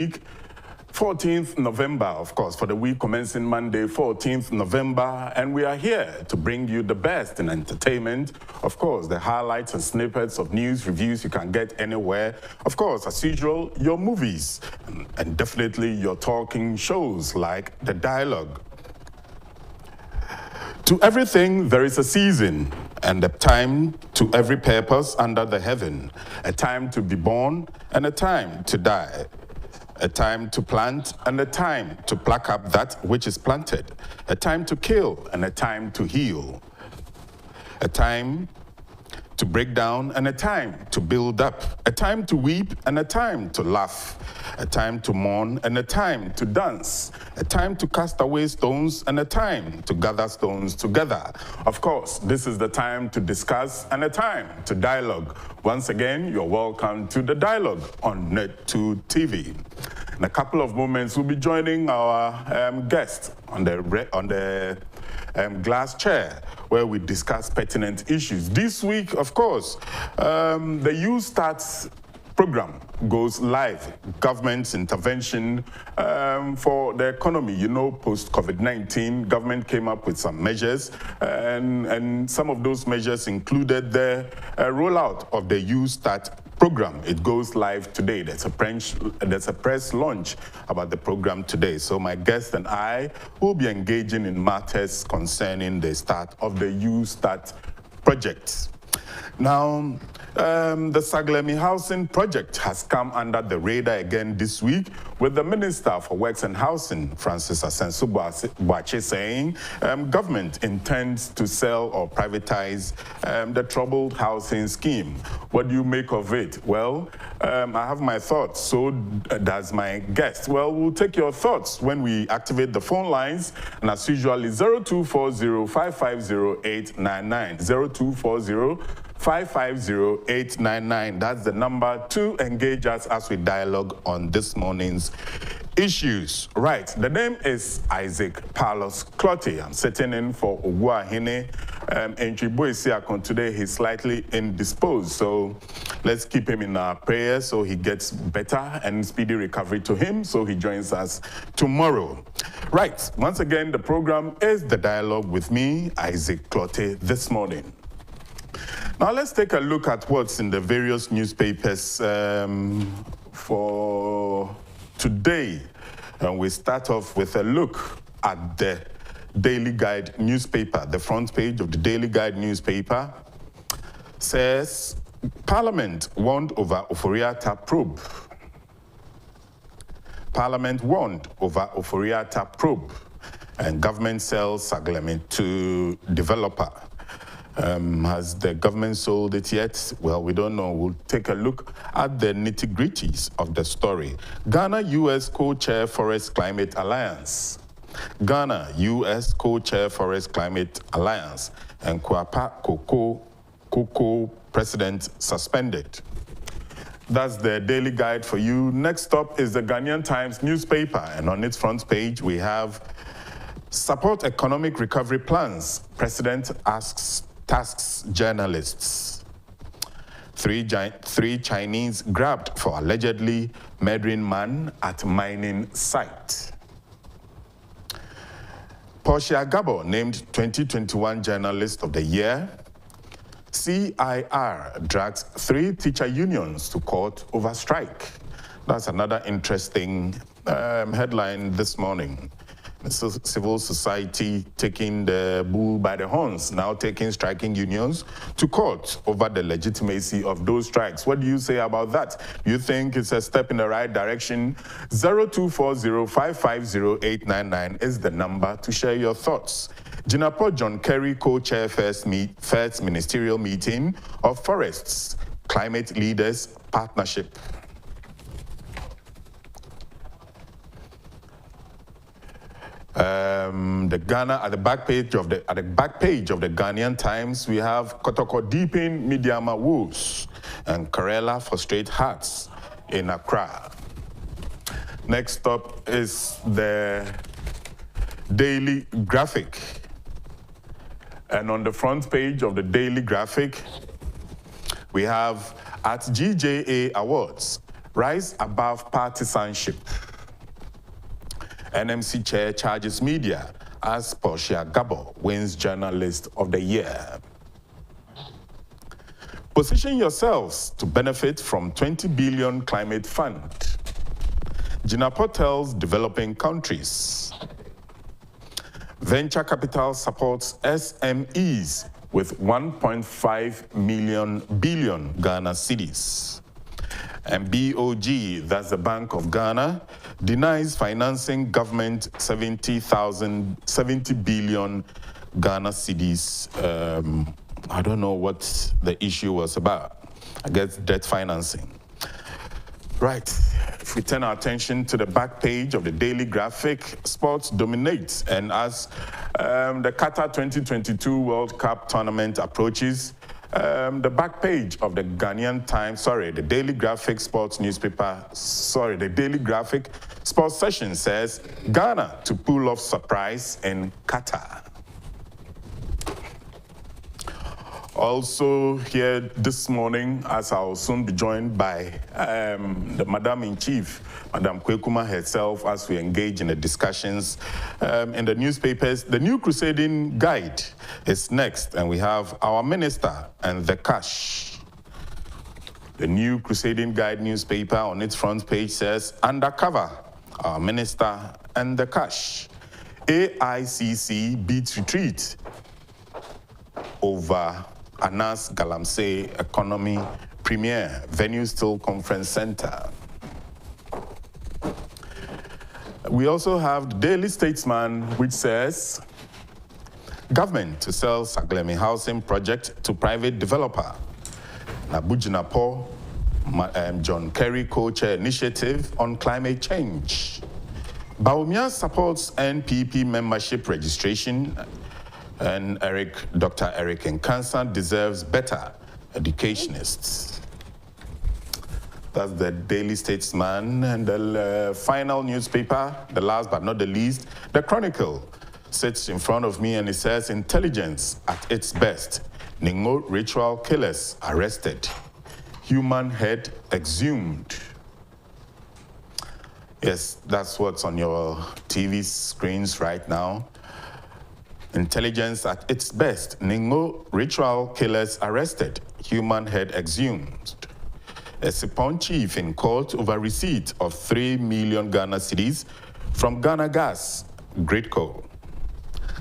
14th November, of course, for the week commencing Monday, 14th November, and we are here to bring you the best in entertainment, of course, the highlights and snippets of news, reviews you can get anywhere, of course, as usual, your movies, and definitely your talking shows like The Dialogue. To everything there is a season, and a time to every purpose under the heaven, a time to be born and a time to die. A time to plant and a time to pluck up that which is planted. A time to kill and a time to heal. A time to break down and a time to build up. A time to weep and a time to laugh. A time to mourn and a time to dance. A time to cast away stones and a time to gather stones together. Of course, this is the time to discuss and a time to dialogue. Once again, you're welcome to The Dialogue on Net2 TV. In a couple of moments, we'll be joining our guest on the glass chair, where we discuss pertinent issues. This week, of course, the You Start program goes live. Government's intervention for the economy. You know, post-COVID-19, government came up with some measures, and some of those measures included the rollout of the You Start program. It goes live today. There's a press launch about the program today. So my guest and I will be engaging in matters concerning the start of the You Start project. Now, the Saglemi housing project has come under the radar again this week, with the Minister for Works and Housing, Francis Asensu-Boakye, saying government intends to sell or privatize the troubled housing scheme. What do you make of it? Well, I have my thoughts, so does my guest. Well, we'll take your thoughts when we activate the phone lines, and as usual, 0240-550-899, 0240-550-899. That's the number to engage us as we dialogue on this morning's issues. Right, the name is Isaac Paulus Clottey. I'm sitting in for Oguahene Enchiboisiakon today. He's slightly indisposed, so let's keep him in our prayers so he gets better, and speedy recovery to him so he joins us tomorrow. Right, once again, the program is The Dialogue with me, Isaac Clottey, this morning. Now let's take a look at what's in the various newspapers for today. And we start off with a look at the Daily Guide newspaper. The front page of the Daily Guide newspaper says, Parliament warned over Ofori-Atta probe. Parliament warned over Ofori-Atta probe, and government sells Saglemi to developer. Has the government sold it yet? Well, we don't know. We'll take a look at the nitty-gritties of the story. Ghana-US co-chair Forest Climate Alliance. Ghana-US co-chair Forest Climate Alliance, and Kwapa Cocoa president suspended. That's the Daily Guide for you. Next up is the Ghanaian Times newspaper, and on its front page we have support economic recovery plans. President tasks journalists. Three Chinese grabbed for allegedly murdering man at mining site. Portia Gabo named 2021 Journalist of the Year. CIR drags 3 teacher unions to court over strike. That's another interesting headline this morning. Civil society taking the bull by the horns, now taking striking unions to court over the legitimacy of those strikes. What do you say about that? You think it's a step in the right direction? 0240-550-899 is the number to share your thoughts. Jinapo John Kerry co-chair first ministerial meeting of Forests Climate Leaders Partnership. At the back page of the Ghanaian Times, we have Kotoko deepen Midiama woes and Karela for straight hearts in Accra. Next up is the Daily Graphic. And on the front page of the Daily Graphic, we have at GJA Awards, rise above partisanship. NMC chair charges media as Portia Gabo wins Journalist of the Year. Position yourselves to benefit from 20 billion climate fund. Jinapo tells developing countries. Venture capital supports SMEs with 1.5 billion Ghana cedis. And BOG, that's the Bank of Ghana, denies financing government 70 billion Ghana cedis. I don't know what the issue was about. I guess debt financing. Right, if we turn our attention to the back page of the Daily Graphic, sports dominates. And as the Qatar 2022 World Cup tournament approaches, the back page of the Ghanaian Times, the Daily Graphic sports newspaper, the Daily Graphic sports session says, Ghana to pull off surprise in Qatar. Also here this morning, as I will soon be joined by the Madam-in-Chief, Madam Kwekuma herself, as we engage in the discussions in the newspapers. The New Crusading Guide is next, and we have our minister and the cash. The New Crusading Guide newspaper on its front page says, undercover, our minister and the cash. AICC beats retreat over Anas Galamsey Economy Premier, venue still Conference Center. We also have the Daily Statesman, which says, government to sell Saglemi housing project to private developer. Nabujinapo, John Kerry co-chair initiative on climate change. Baumia supports NPP membership registration. And Dr. Eric Nkansa deserves better educationists. That's the Daily Statesman. And the final newspaper, the last but not the least, the Chronicle, sits in front of me and it says, intelligence at its best. Ningo ritual killers arrested. Human head exhumed. Yes, that's what's on your TV screens right now. Intelligence at its best. Ningo ritual killers arrested. Human head exhumed. A Sipon chief in court over receipt of 3 million Ghana cedis from Ghana Gas, Gridco.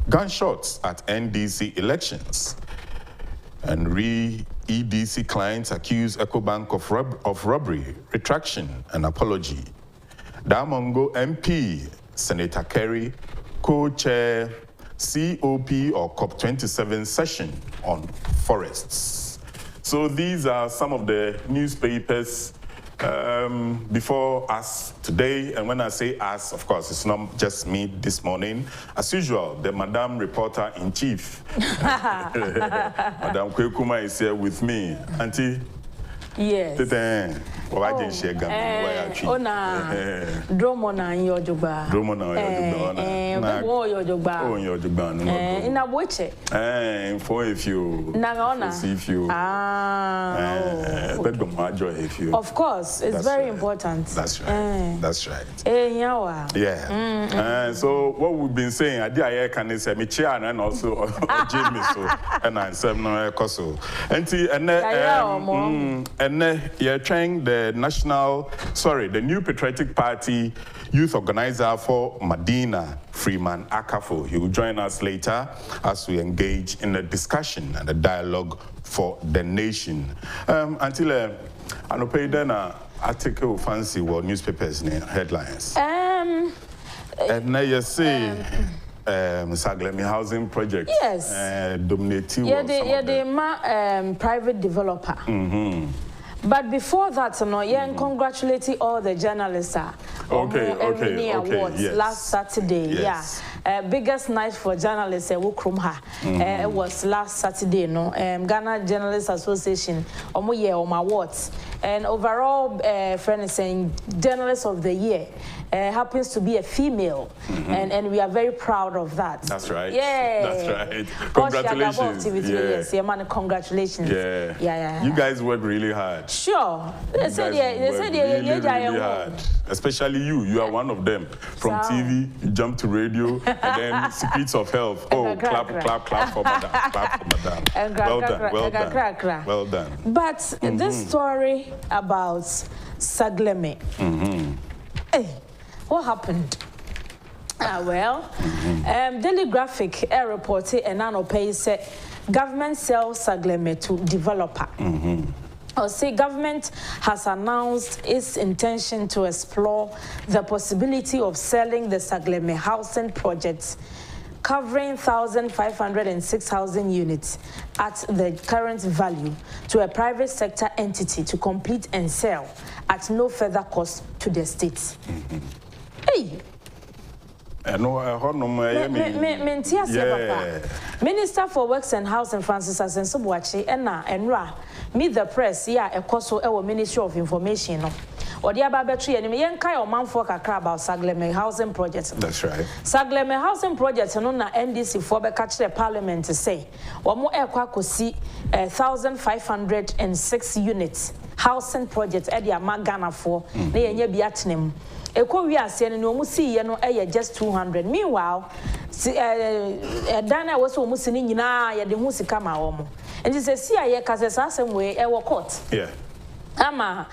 Gunshots at NDC elections. And EDC clients accuse EcoBank of robbery, retraction, and apology. Damongo MP, Senator Kerry, co-chair COP or COP27 session on forests. So these are some of the newspapers before us today. And when I say us, of course, it's not just me this morning. As usual, the Madam Reporter-in-Chief, Madam Kwekuma, is here with me. Auntie? Yes. Dromona in your jogba. Dromona your jogba. Oh, your jogba. In a watch it. For if you. Nagona. If you. If you. Of course, it's very important. That's right. That's right. Yeah. So what we've been saying, I did can say me chair and also Jamie so and I said no so. And you're trying the the New Patriotic Party youth organizer for Madina, Freeman, Akafoh. He will join us later as we engage in a discussion and a dialogue for the nation. Until I don't pay then article fancy what newspapers headlines. And now you see Saglemi housing project. Yes. Dominating. Private developer. But before that, congratulating all the journalists. Okay. Awards last Saturday. Yes. Yeah. Biggest night for journalists. It was last Saturday. Ghana Journalists Association. Awards. and overall friend is saying journalist of the year happens to be a female, and we are very proud of that. That's right. Yeah, that's right. Congratulations. Yes, yeah, man, congratulations. Yeah. You guys work really hard. Sure. They said really hard. Especially you. You are one of them. From TV, you jump to radio, and then Secrets of Health. Oh, clap for madam. Clap for madam. Well done. But this story about Sagleme. Hey, what happened? Daily Graphic reported and Nanope said government sells Sagleme to developer. Or say government has announced its intention to explore the possibility of selling the Sagleme housing project, covering 1,506 housing units at the current value, to a private sector entity to complete and sell at no further cost to the state. Hey! Minister for Works and Housing Francis Asensobuachi enra meet the press ekoso ewo Ministry of Information no odi aba betri ene yenkai omanfo kakra about Sagleme housing project. That's right. Sagleme housing project no na NDC for be catch the parliament to say omo ekwa kosi 1,506 units housing project e dia magana for na yenye bi atenem eko wi ase no omu si ye no just 200. Meanwhile dana was omu si ni nyina ye de hu sika ma omo nti se si aye ka se asem we e wo court. Yeah. Ama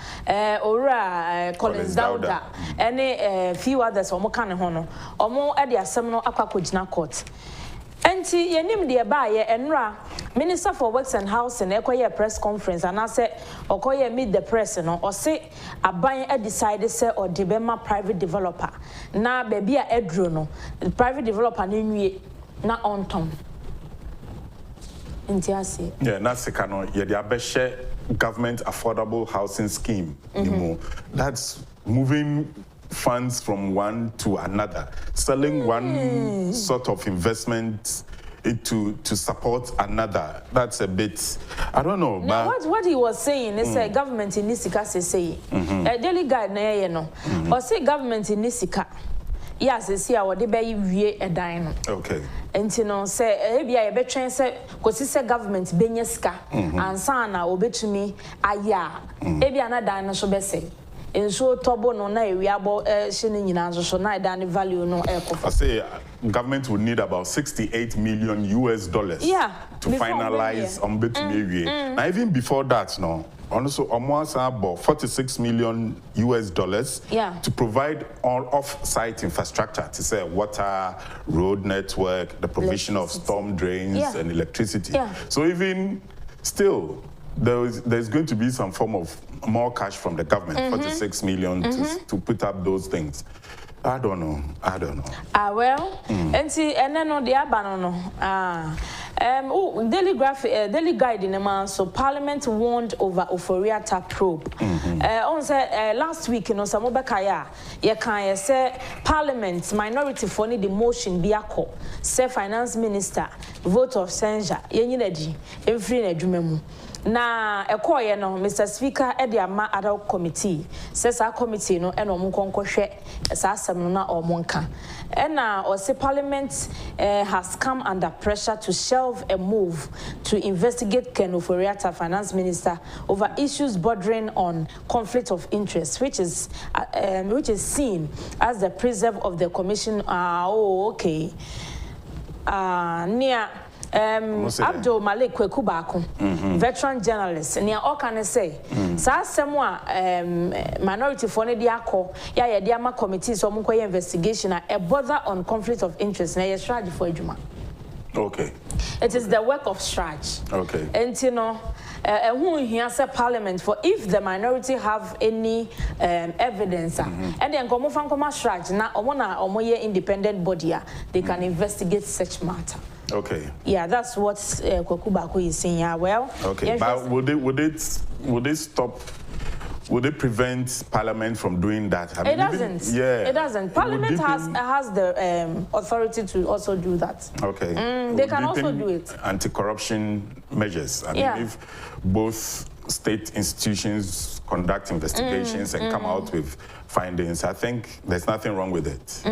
ora Collins Dauda any few others omo kan ho no omo e de asem no akwa court. Enti yenim de ba ye enra Minister for Works and Housing ekoye press conference and I say okoye meet the press no or say aban e decide say or debema private developer na baby a edro no private developer na nwie na ontom enti ase na sika no ye de abehye government affordable housing scheme that's moving funds from one to another, selling one sort of investment to support another. That's a bit, I don't know. Now, what he was saying is a government in Nisika say, a daily guide na no, or say government in Nisika. Yes, see our debate we a dino. Okay. And you know, say, maybe I bet train say, because it's a government benyeska, and sana obetumi aya, maybe another dinosaur be say. And so Tobo no na we abo shini nyina so na da value no I say government would need about $68 million to finalize on betumi. Now even before that no also almost about $46 million to provide all off-site infrastructure to say water, road network, the provision of storm drains and electricity. So even still there's going to be some form of more cash from the government, $46 million to put up those things. I don't know. Well, and see, and then on the abano daily guide in a man. So Parliament warned over Oforiata probe. On say last week, you know, some Obakaya, you say Parliament's minority for the motion biako, say Finance Minister, vote of censure, yenyinaji, every nedumemu. Na ekoye no Mr. Speaker Ediama Adult Committee says our committee no eno mu konkohwe sa asem no na omonka ena or say Parliament has come under pressure to shelve a move to investigate Ken Oforiatta, Finance Minister, over issues bordering on conflict of interest, which is seen as the preserve of the commission. Near Abdul Malik Kwekubako, veteran journalist, near all can say, someone minority for Nediako, Diama committee, so Munkoy investigation, a bother on conflict of interest, na strategy for Juma. Okay. It is the work of strategy. Okay. And you know, who hears a parliament for if the minority have any evidence, and then come from come strategy, now omoye independent body, they can investigate such matter. Okay. Yeah, that's what Kwekubako is saying. Yeah, well. Okay, but would it stop? Would it prevent Parliament from doing that? It doesn't. It doesn't. Parliament has the authority to also do that. Okay. They can also do it. Anti-corruption measures. I mean, if both state institutions conduct investigations and come out with findings, I think there's nothing wrong with it.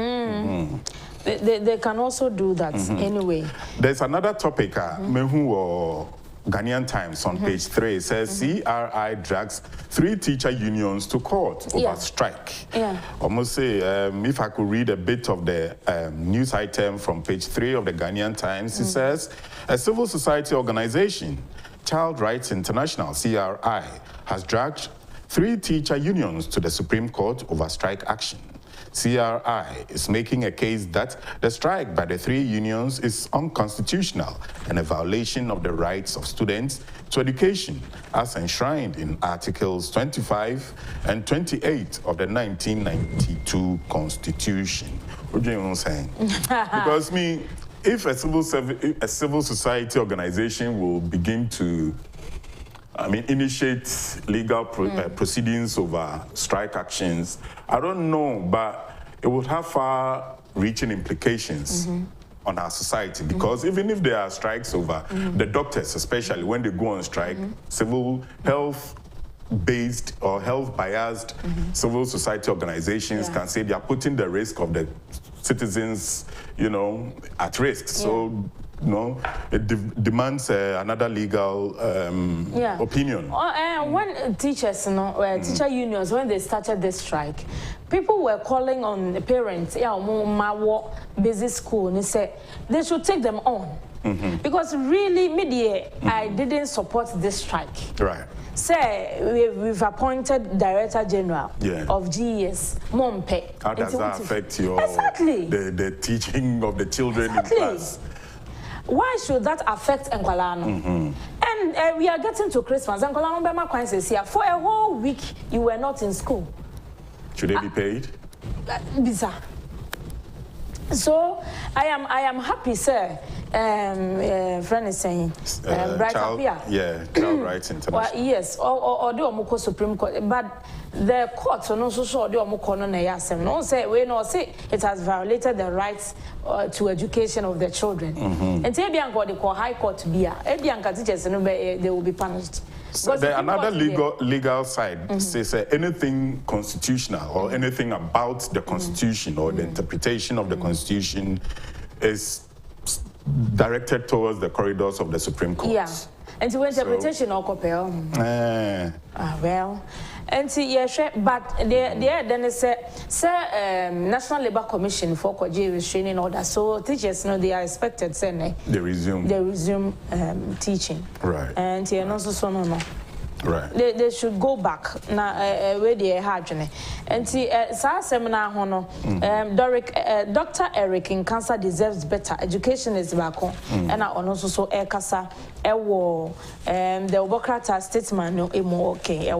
They can also do that anyway. There's another topic, Mehu or Ghanaian Times on page 3. It says CRI drags 3 teacher unions to court over strike. Almost say, if I could read a bit of the news item from page 3 of the Ghanaian Times, it says, a civil society organization, Child Rights International, CRI, has dragged 3 teacher unions to the Supreme Court over strike action. CRI is making a case that the strike by the 3 unions is unconstitutional and a violation of the rights of students to education as enshrined in Articles 25 and 28 of the 1992 Constitution. What do you know what I'm saying? Because if a civil society organization will begin to initiate legal proceedings over strike actions, I don't know, but it would have far-reaching implications on our society, because even if there are strikes over the doctors, especially when they go on strike, civil health-based or health-biased civil society organizations can say they are putting the risk of the citizens, at risk. So, it demands another legal opinion. When teachers, teacher unions, when they started this strike, people were calling on the parents, busy school, and they said they should take them on. Because really, media, I didn't support this strike. Right. Say we've appointed Director General of GES, Mompe. How does that affect your the teaching of the children in class? Why should that affect Nkwalano? And we are getting to Christmas. Nkwalano Bema Kwan says here, for a whole week you were not in school. Should they be paid? Bizarre. So I am happy, sir. Friend is saying, right up here. Yeah, Child Rights International. Well, yes, or do Omoko Supreme Court, but the court no so do Omoko no yasem. No say we no say it has violated the rights to education of the children. And Ebian God they call High Court bia. Ebian teachers no they will be punished. So another legal side says anything constitutional or anything about the Constitution or the interpretation of the Constitution is directed towards the corridors of the Supreme Court. Yeah, and to interpretation or compare. Well, and see, but there then they say, National Labour Commission for restraining order. So teachers, they are expected, say, they resume teaching. Right. And also so no. Right. They should go back now where they had and see seminar hono Dr. Eric in cancer deserves better education is back on and also so kasa the Obokrata statesman no okay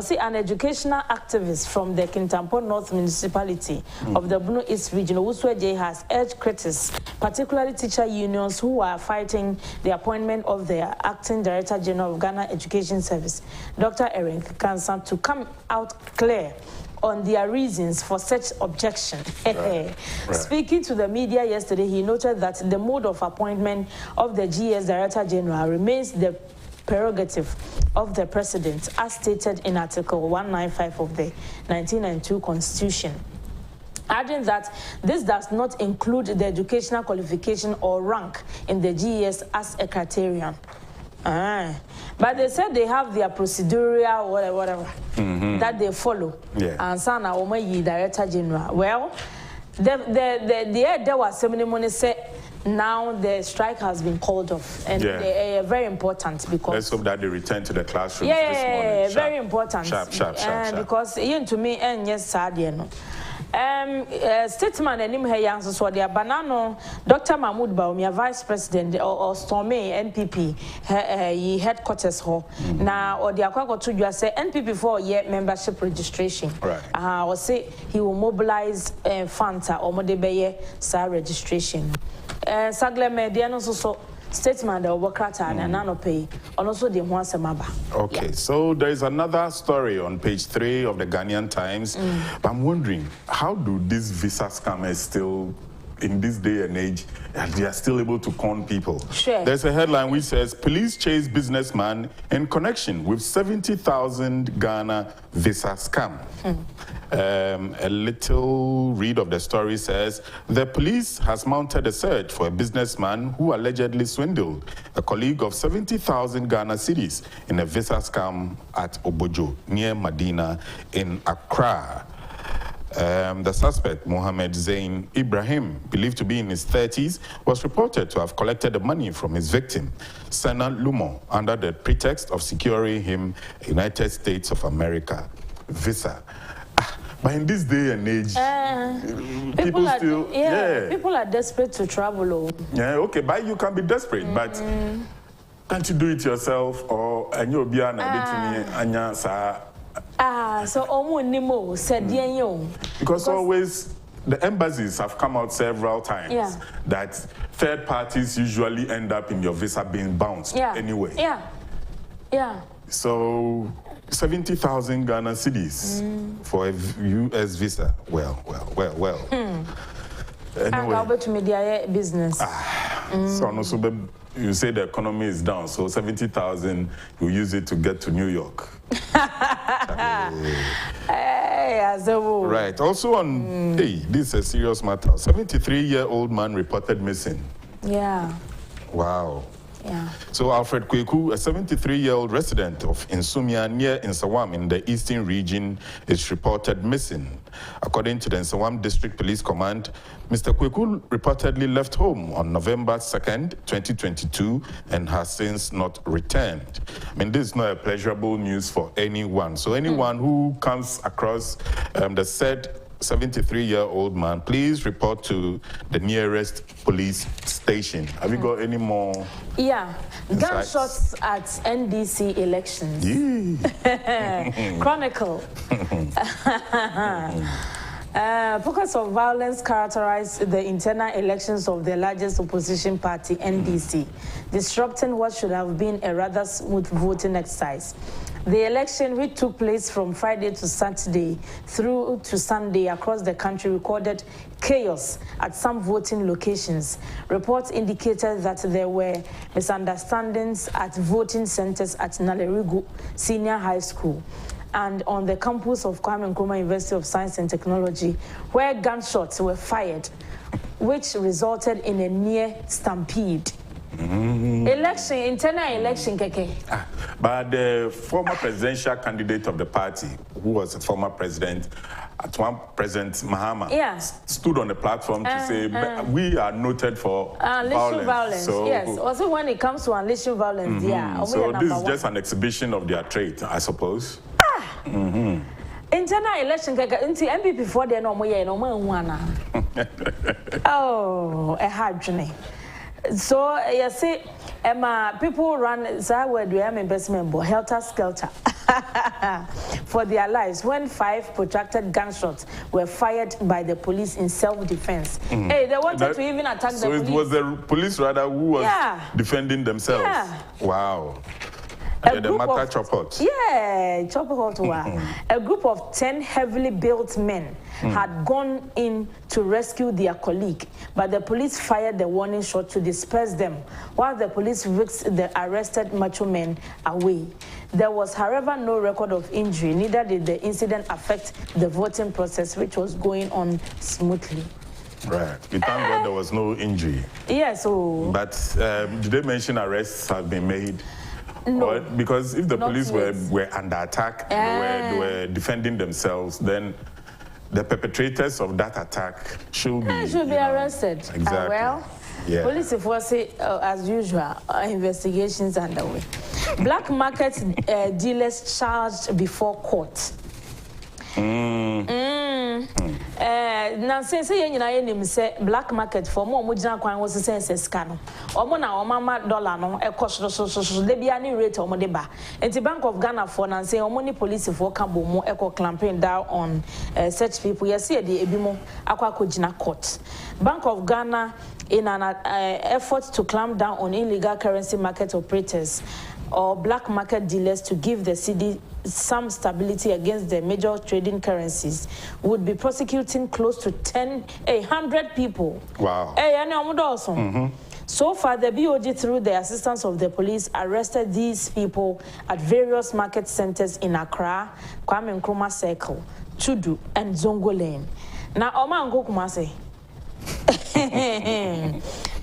see an educational activist from the Kintampo North Municipality of the Bruno East region Usweje has urged critics, particularly teacher unions who are fighting the appointment of the acting Director General of Ghana Education Service, Dr. Eric Kansan, to come out clear on their reasons for such objection. Right. Speaking to the media yesterday, he noted that the mode of appointment of the GS Director General remains the prerogative of the President, as stated in Article 195 of the 1992 Constitution, adding that this does not include the educational qualification or rank in the GES as a criterion. But they said they have their procedural whatever that they follow. And Sana Omayi Director General. Well, there was ceremony said now the strike has been called off, and they are very important because let's hope that they return to the classroom. This morning. Sharp. Very important. Sharp. Because even to me, and yes, sad, statesman and him here so the banano Dr. Mahmoud Baumia, Vice President or Stormy NPP headquarters ho now or the akwa to you say NPP for year membership registration or say he will mobilize Fanta or Modebeye sa registration Sagle Media no so statement the Obokrata and nano pay and also the Mwasemaba. Okay, so there is another story on page 3 of the Ghanaian Times. But I'm wondering, how do these visa scammers still in this day and age, they are still able to con people. Sure. There's a headline which says, police chase businessman in connection with 70,000 Ghana visa scam. A little read of the story says, the police has mounted a search for a businessman who allegedly swindled a colleague of 70,000 Ghana cedis in a visa scam at Obojo, near Madina in Accra. The suspect, Mohammed Zain Ibrahim, believed to be in his 30s, was reported to have collected the money from his victim, Sana Lumo, under the pretext of securing him a United States of America visa. But in this day and age, people still... people are desperate to travel. Yeah, okay, but you can be desperate, but can't you do it yourself? Or, and you'll be an anya sa. So Omo said because always the embassies have come out several times that third parties usually end up in your visa being bounced anyway. So 70,000 Ghana cedis for a US visa. Well. Anyway. I'll to media business. So you say the economy is down, so 70,000 you use it to get to New York. Right. Also on, this is a serious matter. 73-year-old man reported missing. Yeah. Wow. Yeah. So Alfred Kweku, a 73-year-old resident of Insumia near Nsawam in the eastern region, is reported missing. According to the Nsawam District Police Command, Mr. Kweku reportedly left home on November 2nd, 2022, and has since not returned. I mean, this is not a pleasurable news for anyone. So anyone who comes across the said 73-year-old man, please report to the nearest police station. Have you got any more? Yeah, gunshots at NDC elections. Chronicle. Focus of violence characterized the internal elections of the largest opposition party, NDC, disrupting what should have been a rather smooth voting exercise. The election, which took place from Friday to Saturday through to Sunday across the country, recorded chaos at some voting locations. Reports indicated that there were misunderstandings at voting centers at Nalerigu Senior High School and on the campus of Kwame Nkrumah University of Science and Technology, where gunshots were fired, which resulted in a near stampede. Internal election, Keke. But the former presidential candidate of the party, who was a former president, President Mahama, stood on the platform to say, we are noted for violence. So, yes, also when it comes to unleashing violence, so this is just an exhibition of their trait, I suppose. Internal election, Keke, MPP for the no more. Oh, a hard journey. So, you see, people run investment helter skelter for their lives when 5 protracted gunshots were fired by the police in self-defense. Hey, they wanted to even attack the police. So it was the police rather who was defending themselves. Wow. A group of 10 heavily built men had gone in to rescue their colleague, but the police fired the warning shot to disperse them, while the police whisked the arrested macho men away. There was, however, no record of injury, neither did the incident affect the voting process, which was going on smoothly. Right. We thank God there was no injury. Yes. But did they mention arrests have been made? No. Or, because if the police were under attack, they were defending themselves, then the perpetrators of that attack should be arrested. Exactly. Police force, as usual, investigations underway. Black market dealers charged before court. Now say say black market for more mujina kwan was sense scan. Omo na omama dollar no e cost so de bia ni rate omo de ba. Enti Bank of Ghana for na say omo ni police for ka bo mo e clamping down on such people. Yes see the ebimo akwa kojina court. Bank of Ghana in an effort to clamp down on illegal currency market operators or black market dealers to give the city some stability against the major trading currencies, would be prosecuting close to 100 people. Wow. So far, the BOG, through the assistance of the police, arrested these people at various market centers in Accra, Kwame Nkrumah Circle, Tudu, and Zongo Lane. Now, Omango Kumase.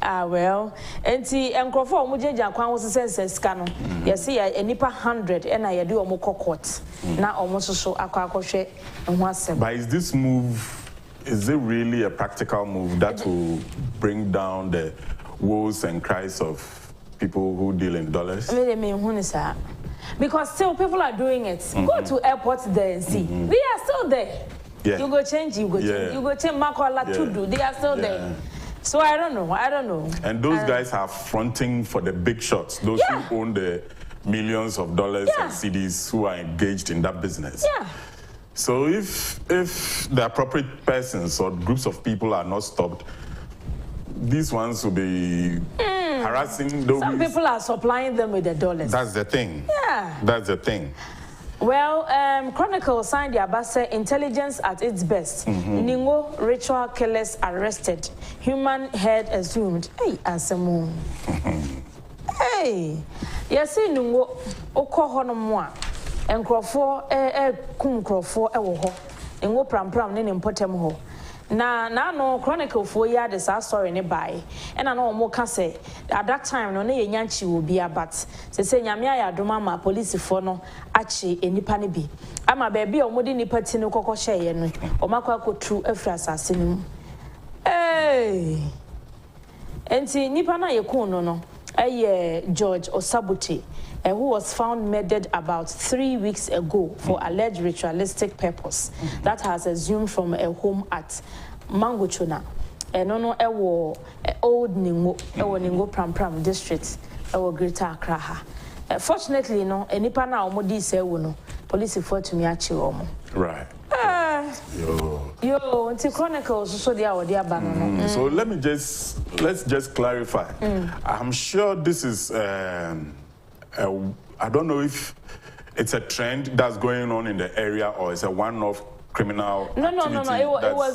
Well, and see, Akafoh Mujeja Kwan was a sense scano. You see, a nipper 100, and I do a moko court. Now, almost so Akafoh and once. But is this move, is it really a practical move that will bring down the woes and cries of people who deal in dollars? Because still people are doing it. Go to airports there and see. They are still there. Yeah. You go change, you go change. You go change Makola Tudu. They are still there. So I don't know. And those guys are fronting for the big shots, those who own the millions of dollars and CDs who are engaged in that business. Yeah. So if the appropriate persons or groups of people are not stopped, these ones will be harassing those. Some people are supplying them with the dollars. That's the thing. Yeah. That's the thing. Well, Chronicle signed the Abasa intelligence at its best. Ningo ritual killers arrested. Human head assumed. Hey, Asamu. Hey, yes, Ningo Oko Honomwa. And Crawford, Kum Crawford, Ewo. Ningo Pram Nin Potem Ho. No Chronicle for ya the story nearby. And I know more can say at that time no ne yanchi will be a but say Yamia Domama police for no achi any panibi. I'm a baby or modi nipatino coco shay or Makako true a assassin. Hey, and see Nipana Yakuno no a George or Sabuti. Who was found murdered about 3 weeks ago for alleged ritualistic purpose that has assumed from a home at Mangochuna. No, old Ningo Pram District, Greater Accra. Fortunately, no, any pana or modi say no police for to me actually. Right. Yo, until Chronicles so they are banana. So let's just clarify. I'm sure this is I don't know if it's a trend that's going on in the area or it's a one-off criminal No.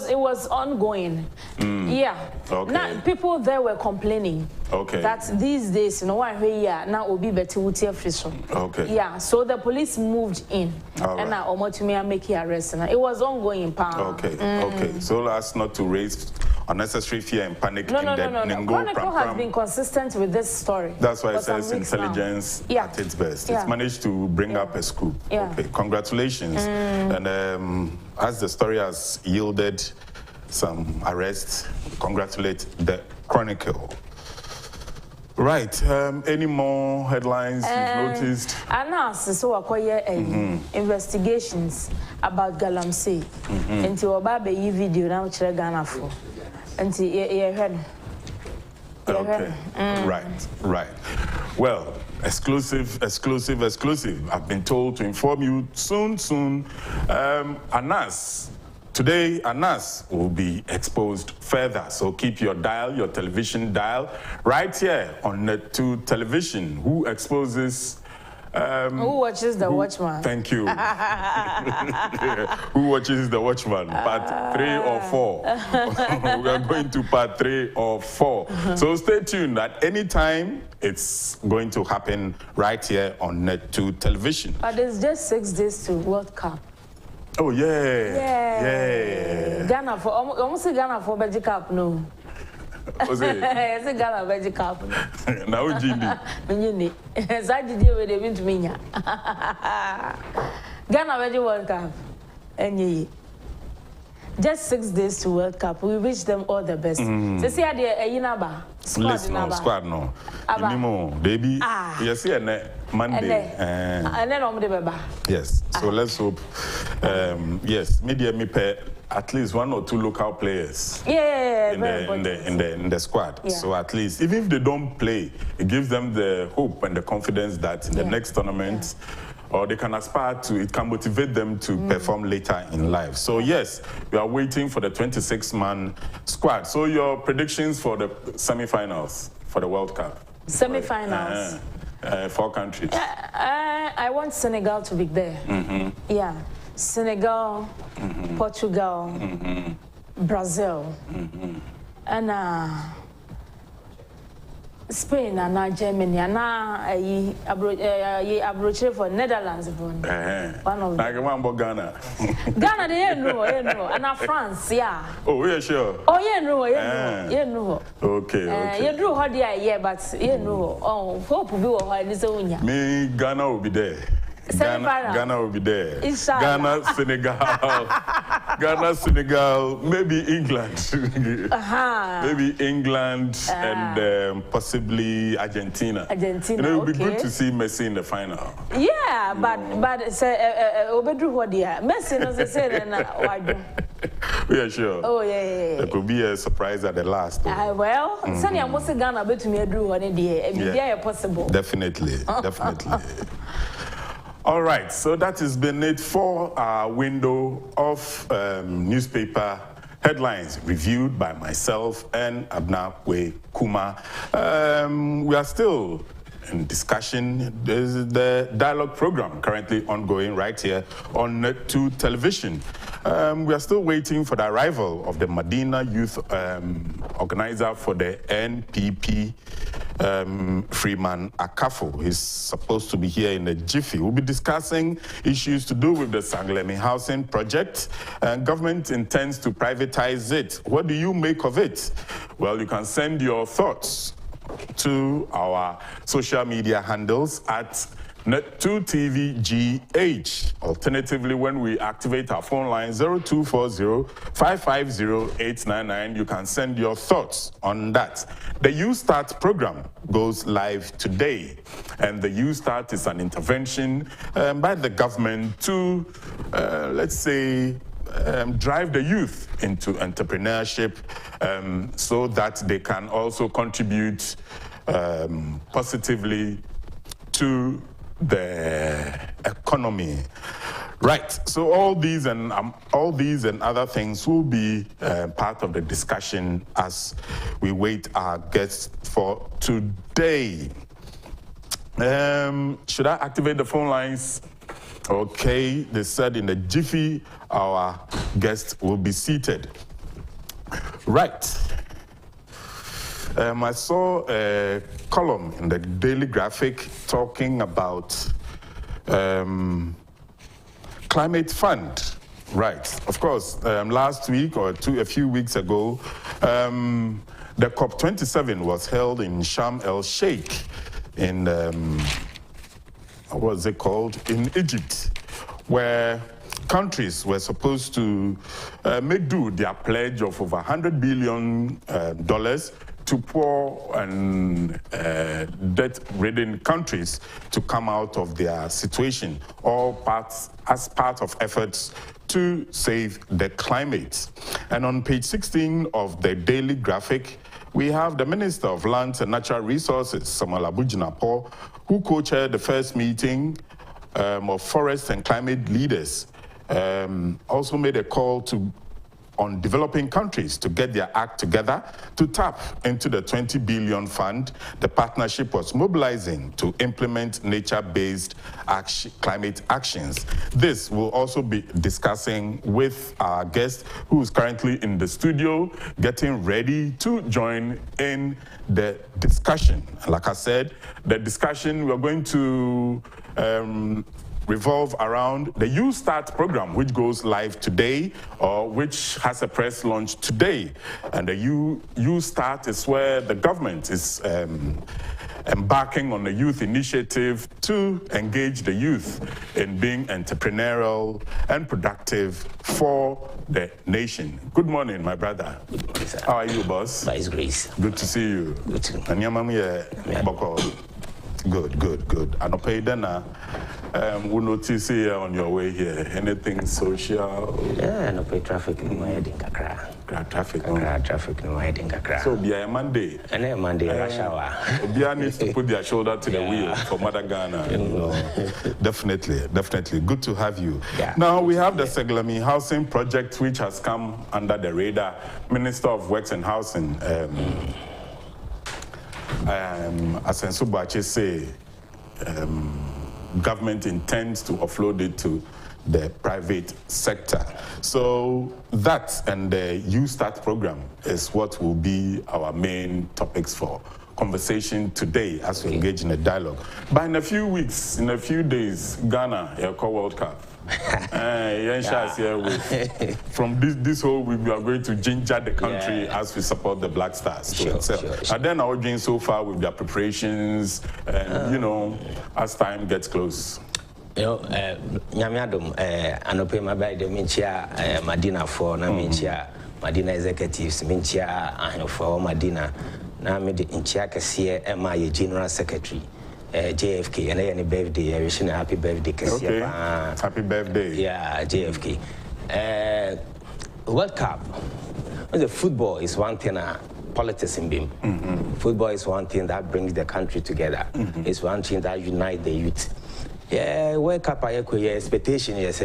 It was ongoing. Yeah. Okay. Now people there were complaining. Okay. That these days, now will be better with Okay. Yeah. So the police moved in, All and right. now Omotumia make arrest. It was ongoing. Okay. Okay. So as not to raise unnecessary fear and panic No. in the Ningo Chronicle has Pram. been consistent with this story. That's why it says intelligence at its best. It's managed to bring up a scoop. Yeah. Okay, congratulations. And as the story has yielded some arrests, congratulate the Chronicle. Right. Any more headlines you've noticed? Anas, so I investigations about Galamsey. Until Obabe video now Ghana for. Until you heard. Okay. Right. Well, exclusive. I've been told to inform you soon. Today, Anas will be exposed further. So keep your television dial, right here on Net2 Television. Who exposes? Who watches the Watchman? Thank you. Who watches the Watchman? Part 3 or 4. We are going to part 3 or 4. So stay tuned. At any time, it's going to happen right here on Net2 Television. But it's just 6 days to World Cup. Oh, yeah. Ghana for almost Ghana for Belgium Cup, no. What's it? It's a Ghana Belgium Cup. Now, Jimmy. Ghana Belgium World Cup. And just 6 days to World Cup. We wish them all the best. So see, Squad no. Baby. Yes, Monday. And then on the baby. Yes. So let's hope. Yes, maybe me pay at least 1 or 2 local players. In the squad. Yeah. So at least, even if they don't play, it gives them the hope and the confidence that in the next tournament, or they can aspire to, it can motivate them to perform later in life. So yes, we are waiting for the 26-man squad. So your predictions for the semi-finals for the World Cup? Semi-finals? 4 countries. I want Senegal to be there. Yeah, Senegal, Portugal, Brazil, and Spain and Germany and abroad for Netherlands. One of them. Ghana. Ghana, they know, and France, yeah. Oh, yeah, sure. Oh, yeah, no. Okay. You drew how yeah, but oh, hope we will hold this own. Me, Ghana will be there. Ghana will be there. Ghana, Senegal, maybe England. Maybe England and possibly Argentina. It will be good to see Messi in the final. Yeah, but say Obedru Hodia. Messi no say Yeah, sure. Oh yeah. There could be a surprise at the last. Well, Sunny I must Ghana bet me Drew one day. Yeah, possible. Definitely. All right, so that has been it for our window of newspaper headlines reviewed by myself and Abnakwe Kuma. We are still in discussion. There's the dialogue program currently ongoing right here on Net2 television. We are still waiting for the arrival of the Madina youth organizer for the NPP, Freeman Akafoh. He's supposed to be here in a jiffy. We'll be discussing issues to do with the Sanglemi housing project. Government intends to privatize it. What do you make of it? Well, you can send your thoughts to our social media handles at Net2TVGH. Alternatively, when we activate our phone line 0240-550-899, you can send your thoughts on that. The You Start program goes live today, and the You Start is an intervention by the government to, let's say, drive the youth into entrepreneurship so that they can also contribute positively to the economy. Right, so all these and other things will be part of the discussion as we wait our guests for today. Should I activate the phone lines? Okay, they said in a jiffy our guest will be seated. Right. I saw a column in the Daily Graphic talking about climate fund. Right. Of course, last week or a few weeks ago, the COP27 was held in Sharm el-Sheikh in what was it called? In Egypt, where countries were supposed to make do their pledge of over $100 billion to poor and debt-ridden countries to come out of their situation, all as part of efforts to save the climate. And on page 16 of the Daily Graphic, we have the Minister of Lands and Natural Resources, Samuel Abu-Jinapor, who co-chaired the first meeting of forest and climate leaders. Also made a call on developing countries to get their act together to tap into the 20 billion fund the partnership was mobilizing to implement nature-based climate actions. This will also be discussing with our guest who is currently in the studio getting ready to join in the discussion. Like I said, the discussion we're going to revolve around the You Start program, which goes live today, or which has a press launch today. And the You Start is where the government is embarking on a youth initiative to engage the youth in being entrepreneurial and productive for the nation. Good morning, my brother. Good morning, sir. How are you, boss? By His grace. Good to see you. Good to and your mom here, Good. And okay, then we notice here on your way here anything social. Yeah, no pay traffic in my head in Kakra. Traffic in my head in Kakra. So be a Monday. And then Monday rush hour. Bia needs to put their shoulder to the wheel for Mother Ghana. Definitely. Good to have you. Yeah. Now we have the Sanglemi housing project, which has come under the radar. Minister of Works and Housing. Asensu Bache say government intends to offload it to the private sector. So that and the You Start program is what will be our main topics for conversation today as we engage in a dialogue. But in a few weeks, in a few days, Ghana, your World Cup. From this whole week, we are going to ginger the country as we support the Black Stars to itself. And then our doing so far with their preparations, and you know, as time gets close. You know, Nyamiadum, Anope Mabai, Minchia, Madina for Naminchia, Madina executives, Minchia, for Madina, Namid Inchiaka, Emma, General Secretary. JFK, and any birthday, I wish you a happy birthday. Okay. Happy birthday. Yeah, JFK. World Cup. The football is one thing, politics in BIM. Football is one thing that brings the country together. It's one thing that unites the youth. Yeah, World Cup, I expectation, yes,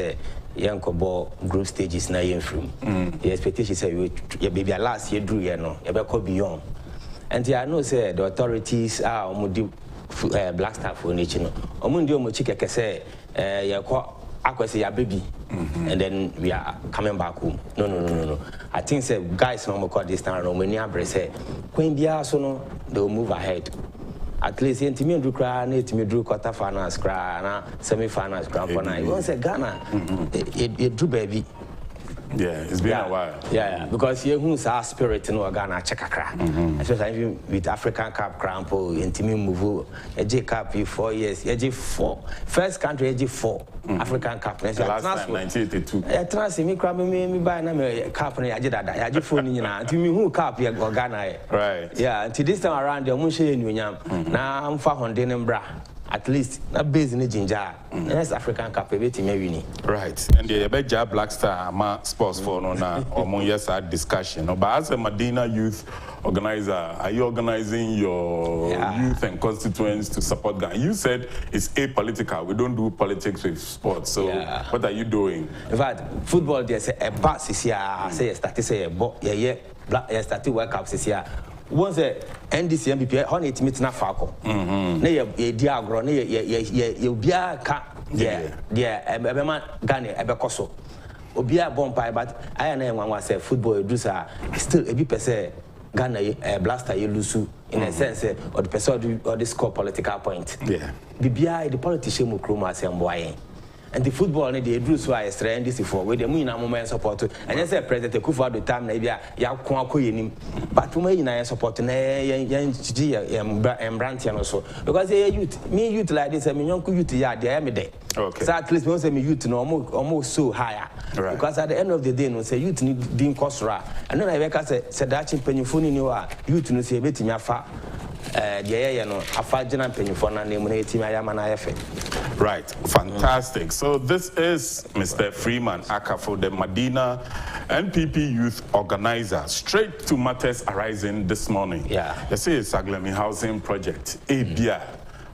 young ball group stages now in from. The expectation say you baby last year drew, you know, you better beyond. And I know, say the authorities are Black Star for nature. Omundio Mochika say, Akwasi ya baby, and then we are coming back home. No. I think say guys no more this time. No many abre say when bia so no they'll move ahead. At least intimi do cry, intimi do quarter finals cry, na semi finals cry for now. You say Ghana, it do baby. Yeah, it's been a while. Yeah, because you who's our spirit in Ghana check a crack. Especially with African Cup crampo, intimi move, a J Cup 4 years, a J 4. First country, a J 4. African Cup. Last time, 1982. I transfer me crab me buy a cup and I did that. I just phone in to me who cup you Ghana. Right. Yeah, until this time around, the Mushe in Winyam. Now I'm far on Denembra. At least not based in the ginger. That's African Cup maybe. Right. And the Abeja Black Star sports for no yes discussion. But as a Madina youth organizer, are you organizing your youth and constituents to support Ghana? You said it's apolitical. We don't do politics with sports. So what are you doing? In fact, football there's a bus is here. Say started say a started World Cup is here. Once the NDC MPP, on it meets na Falco. Nay, a diagro, nay, you be a cat, Ebema Ghana, Ebecoso. Obia Bompire, but I know one was a football producer, still a bit per se Ghana, blaster, you lose in a sense, or the person or the score political point. Yeah. The politician will chroma and boy. And the football, they do so I strain this for with the moon moment support. And yes, President Akufo-Addo time, maybe ya Kwaku, but to me, I support Brantian also. Because they youth like this, I mean, young youth, they are day. Okay. So at least we say youth no almost so higher. Right. Because at the end of the day, no say youth need didn't cost ra. And then I make us say that pennyphone in your youth no say betting your fat. Right, fantastic. So this is Mr. Freeman Akafoh, the Madina NPP youth organizer. Straight to matters arising this morning. Yeah. They say it's Aglemi housing project, ABIA.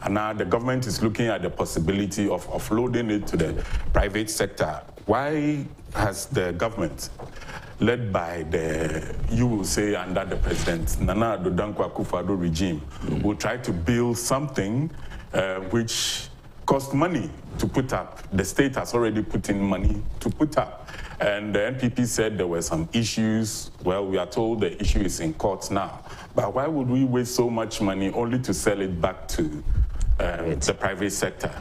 And now the government is looking at the possibility of offloading it to the private sector. Why has the government, led by the, you will say, under the president, Nana Addo Akufo-Addo regime, will try to build something which cost money to put up? The state has already put in money to put up. And the NPP said there were some issues. Well, we are told the issue is in court now. But why would we waste so much money only to sell it back to the private sector?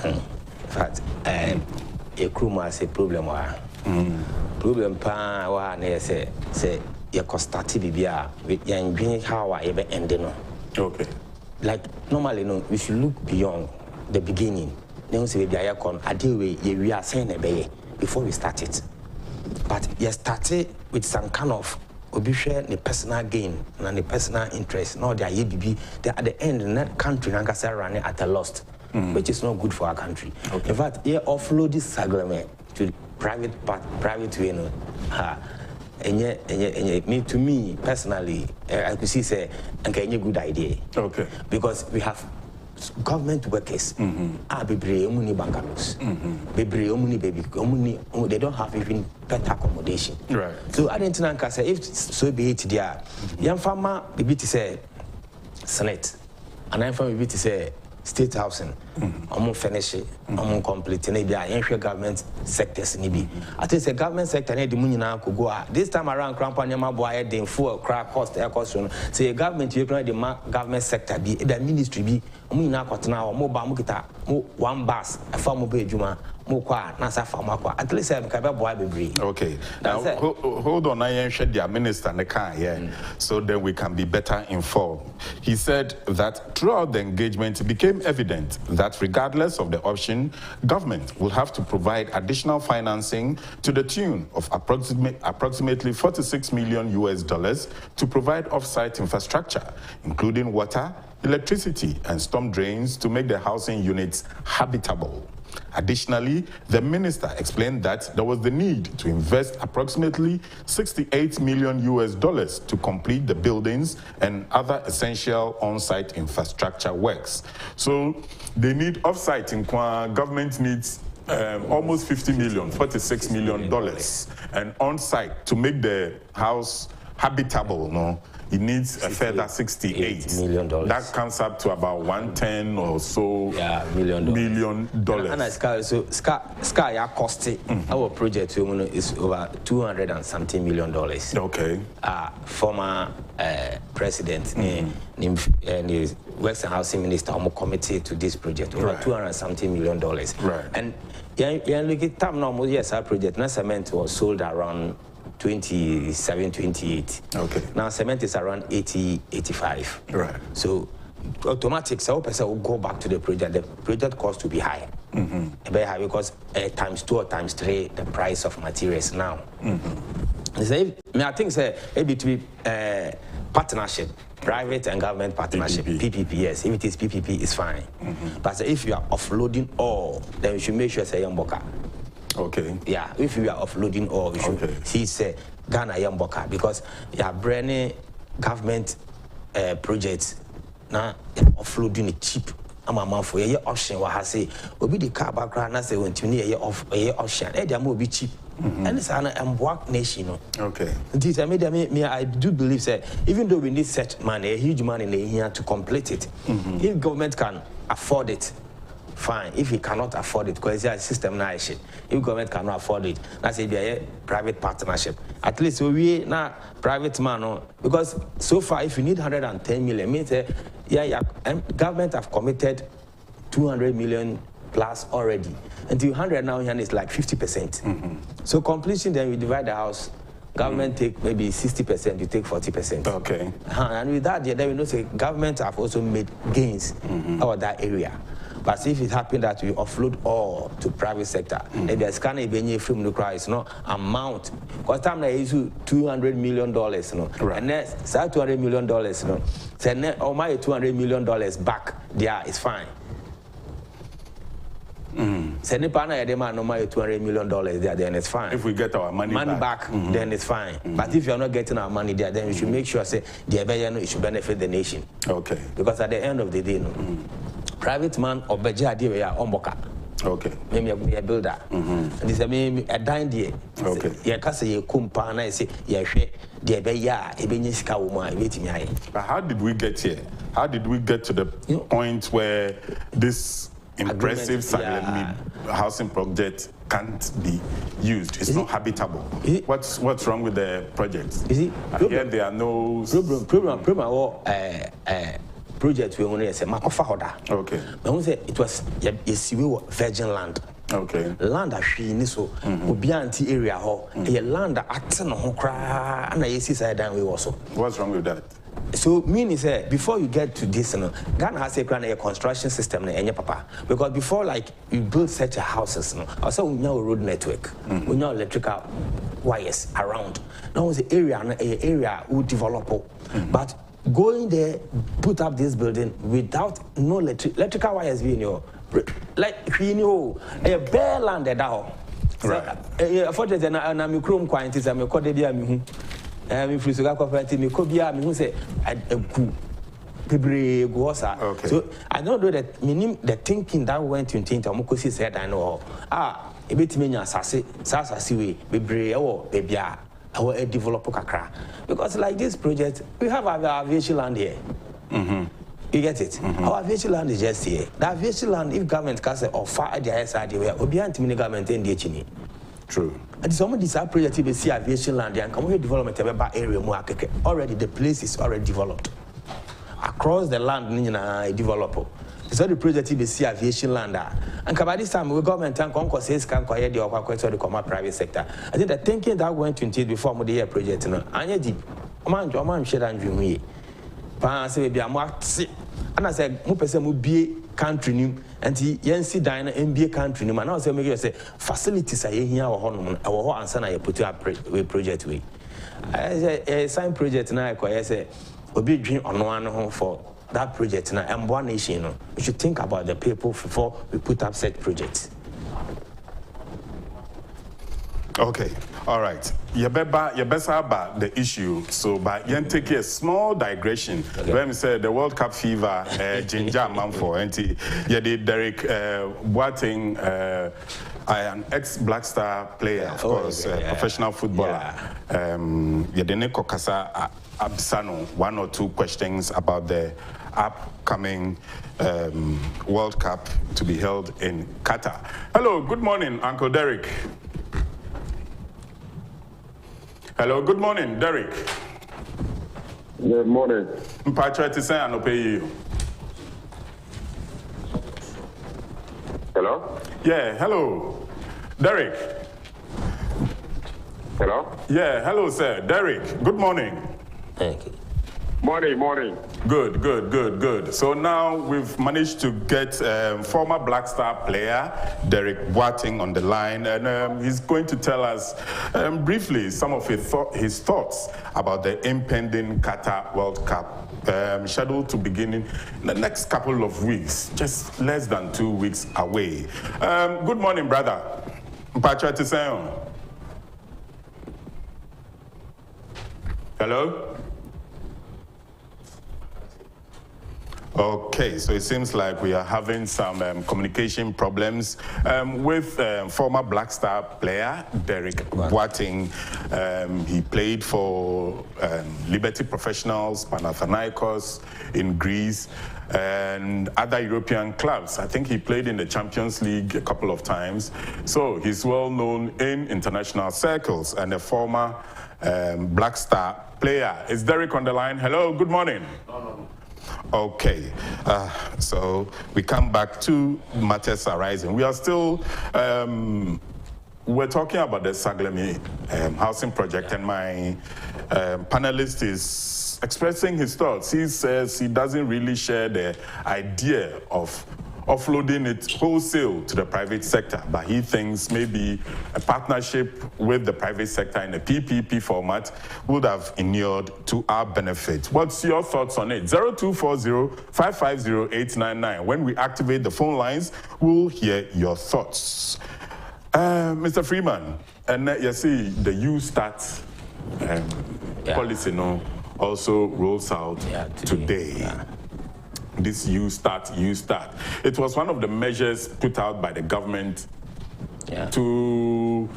In fact, a crew has a problem. Problem pa wa na say you start bibia with yan dream how I ever end no. Okay. Like normally no, we should look beyond the beginning. Then we say bibia yakon adewe ye we are saying ebe before we start it. But you started with some kind of obishe the personal gain and the personal interest. Now they are bibi they at the end that country nankasa running at a loss, which is not good for our country. Okay. In fact, you offload this agreement to private way, no. To me personally, I could see say a good idea. Okay. Because we have government workers. They don't have even better accommodation. Right. So I didn't know if so be it there. Young farmer maybe to say Senate, and I'm from maybe to say state housing. Finish it. Complete. And government sectors. I think the government sector need the money now could go. This time around, Krampanyama boy the full crack cost air cost. Say government you the government sector be the ministry be now mobile mukita one bus a farm of Juma. At least I'm okay. Now hold on, I should the minister and the car here, so that we can be better informed. He said that throughout the engagement, it became evident that regardless of the option, government will have to provide additional financing to the tune of approximately $46 million to provide off-site infrastructure, including water, electricity, and storm drains to make the housing units habitable. Additionally, the minister explained that there was the need to invest approximately $68 million to complete the buildings and other essential on-site infrastructure works. So they need off-site. Government needs almost 50 million, $46 million, and on-site to make the house habitable. No, it needs a further $68 million. That comes up to about 110 or so million dollars. And Sky cost our project is over $200 and something million. Okay. Former president, the Works and Housing Minister, committed to this project over $200 and something million. Right. And look at time now. Yes, our project. Now cement was sold around 27, 28. Okay. Now cement is around 80, 85. Right. So automatic, so person will go back to the project. The project cost will be high. Very high because times 2 or times 3 the price of materials now. So I think maybe to be partnership, private and government partnership, PPP. Yes, if it is PPP, it's fine. But if you are offloading all, then you should make sure say Yamboka. Okay. Yeah, if you are offloading all, you should see say Ghana Yamboka because you are branding government projects now offloading it cheap. I'm a man for a year option. What I say, will be the car background. I say when you need a year option, they will be cheap. And it's an work nation. Okay. I do believe that even though we need such money, a huge money in here to complete it, if government can afford it, fine. If he cannot afford it, because it's a system now, if government cannot afford it, that's a private partnership. At least we now private man, because so far if you need 110 million, means government have committed 200 million plus already. Until 100 now here is like 50%. So completion, then we divide the house. Government take maybe 60%, you take 40%. Okay. And with that, then we know say government have also made gains over that area. But if it happened that we offload all to private sector, maybe a scanner benye from the cry is no amount. Because time they issue $200 million, and then that $200 million, so oh my $200 million back, there is fine. Send the partner demand no my $200 million there, then it's fine. If we get our money back, then it's fine. But if you're not getting our money there, then we should make sure say the it should benefit the nation. Okay. Because at the end of the day, private man or budget idea omboka. Okay. Maybe a builder. And this a dine there. Okay. Yeah, cause you kumpa and I say, yeah, the beya, a benyiska woman waiting. How did we get here? How did we get to the point where this impressive silent housing project can't be used? It's not habitable. What's wrong with the project? Here there are no problem or project we only say Akafoh. Okay. But we say it was virgin land. Okay. Land that she ni so obi anti area ho a land that aten ho kra na yesi side down we also. What's wrong with that? So meaning say before you get to this, Ghana has a construction system na papa. Because before like you build such a houses, also we know road network, we know electrical wires around. Now the area will develop, but going there, put up this building without no electrical wires being your like you know a bare land that right. For the na mi chrome quantities am ko de bia mi hu mi free so ga cooperative mi ko bia mi hu say egu bebre go osa. So I don't know that meaning the thinking that went into am ko see said I know e betime nya asase we bebre e wo bebia our developer kakra. Because like this project, we have our aviation land here. You get it? Our aviation land is just here. The aviation land, if government can say, or far the SRD, where Obianti mini government in the Chini. True. And some of these projects, they see aviation land, and come with development of area more. Already, the place is already developed. Across the land, develop. It's all the project they see aviation land. And by this time, we government and concourse says can quiet the or the private sector. I think the thinking that went into it before the year project, and yet, man, share and dream me. Pan say be amwat and I said mo person mo be country nim anti yensi dan na MBA country nim and I say make you say facilities are here wo hono e wo ho ansa na ye put up project we I say sign project na I say obi dream ono an ho for that project na embo nation no we should think about the people before we put up such projects. Okay, all right. You better about the issue. So, but you take a small digression. Okay. When we say the World Cup fever, Ginger Manfo, and you did Derek Boateng, an ex-Black Star player, of course, professional footballer. You didn't kokasa Absano 1 or 2 questions about the upcoming World Cup to be held in Qatar. Hello, good morning, Uncle Derek. Hello, good morning, Derek. Good morning. Mpacho ti say ano pay you. Hello? Yeah, hello. Derek. Hello? Yeah, hello, sir. Derek, good morning. Thank you. Morning. Good. So now we've managed to get former Black Star player Derek Boateng on the line, and he's going to tell us briefly some of his thoughts about the impending Qatar World Cup, scheduled to begin in the next couple of weeks, just less than 2 weeks away. Good morning, brother. Mpacho ti say on. Hello? Okay, so it seems like we are having some communication problems with former Black Star player Derek Boateng. He played for Liberty Professionals, Panathinaikos in Greece, and other European clubs. I think he played in the Champions League a couple of times. So he's well known in international circles and a former Black Star player. Is Derek on the line? Hello, good morning. No. Okay, so we come back to matters arising. We are still, we're talking about the Saglemi housing project, and my panelist is expressing his thoughts. He says he doesn't really share the idea of offloading it wholesale to the private sector, but he thinks maybe a partnership with the private sector in a PPP format would have inured to our benefit. What's your thoughts on it? 0240-550-899. When we activate the phone lines, we'll hear your thoughts. Mr. Freeman, and you see the U-Start policy also rolls out today. This you start. It was one of the measures put out by the government to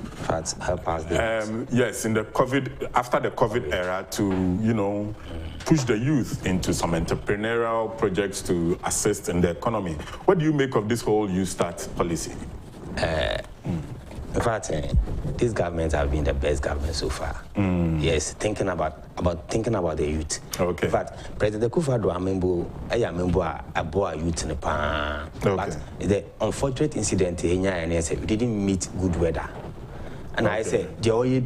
help us. Yes, in the after the COVID era, to push the youth into some entrepreneurial projects to assist in the economy. What do you make of this whole You Start policy? In fact, this government have been the best government so far. Yes, thinking about the youth. Okay. In fact, President Akufo-Addo, I remember a youth in the pan. But the unfortunate incident we didn't meet good weather. And I said, the oil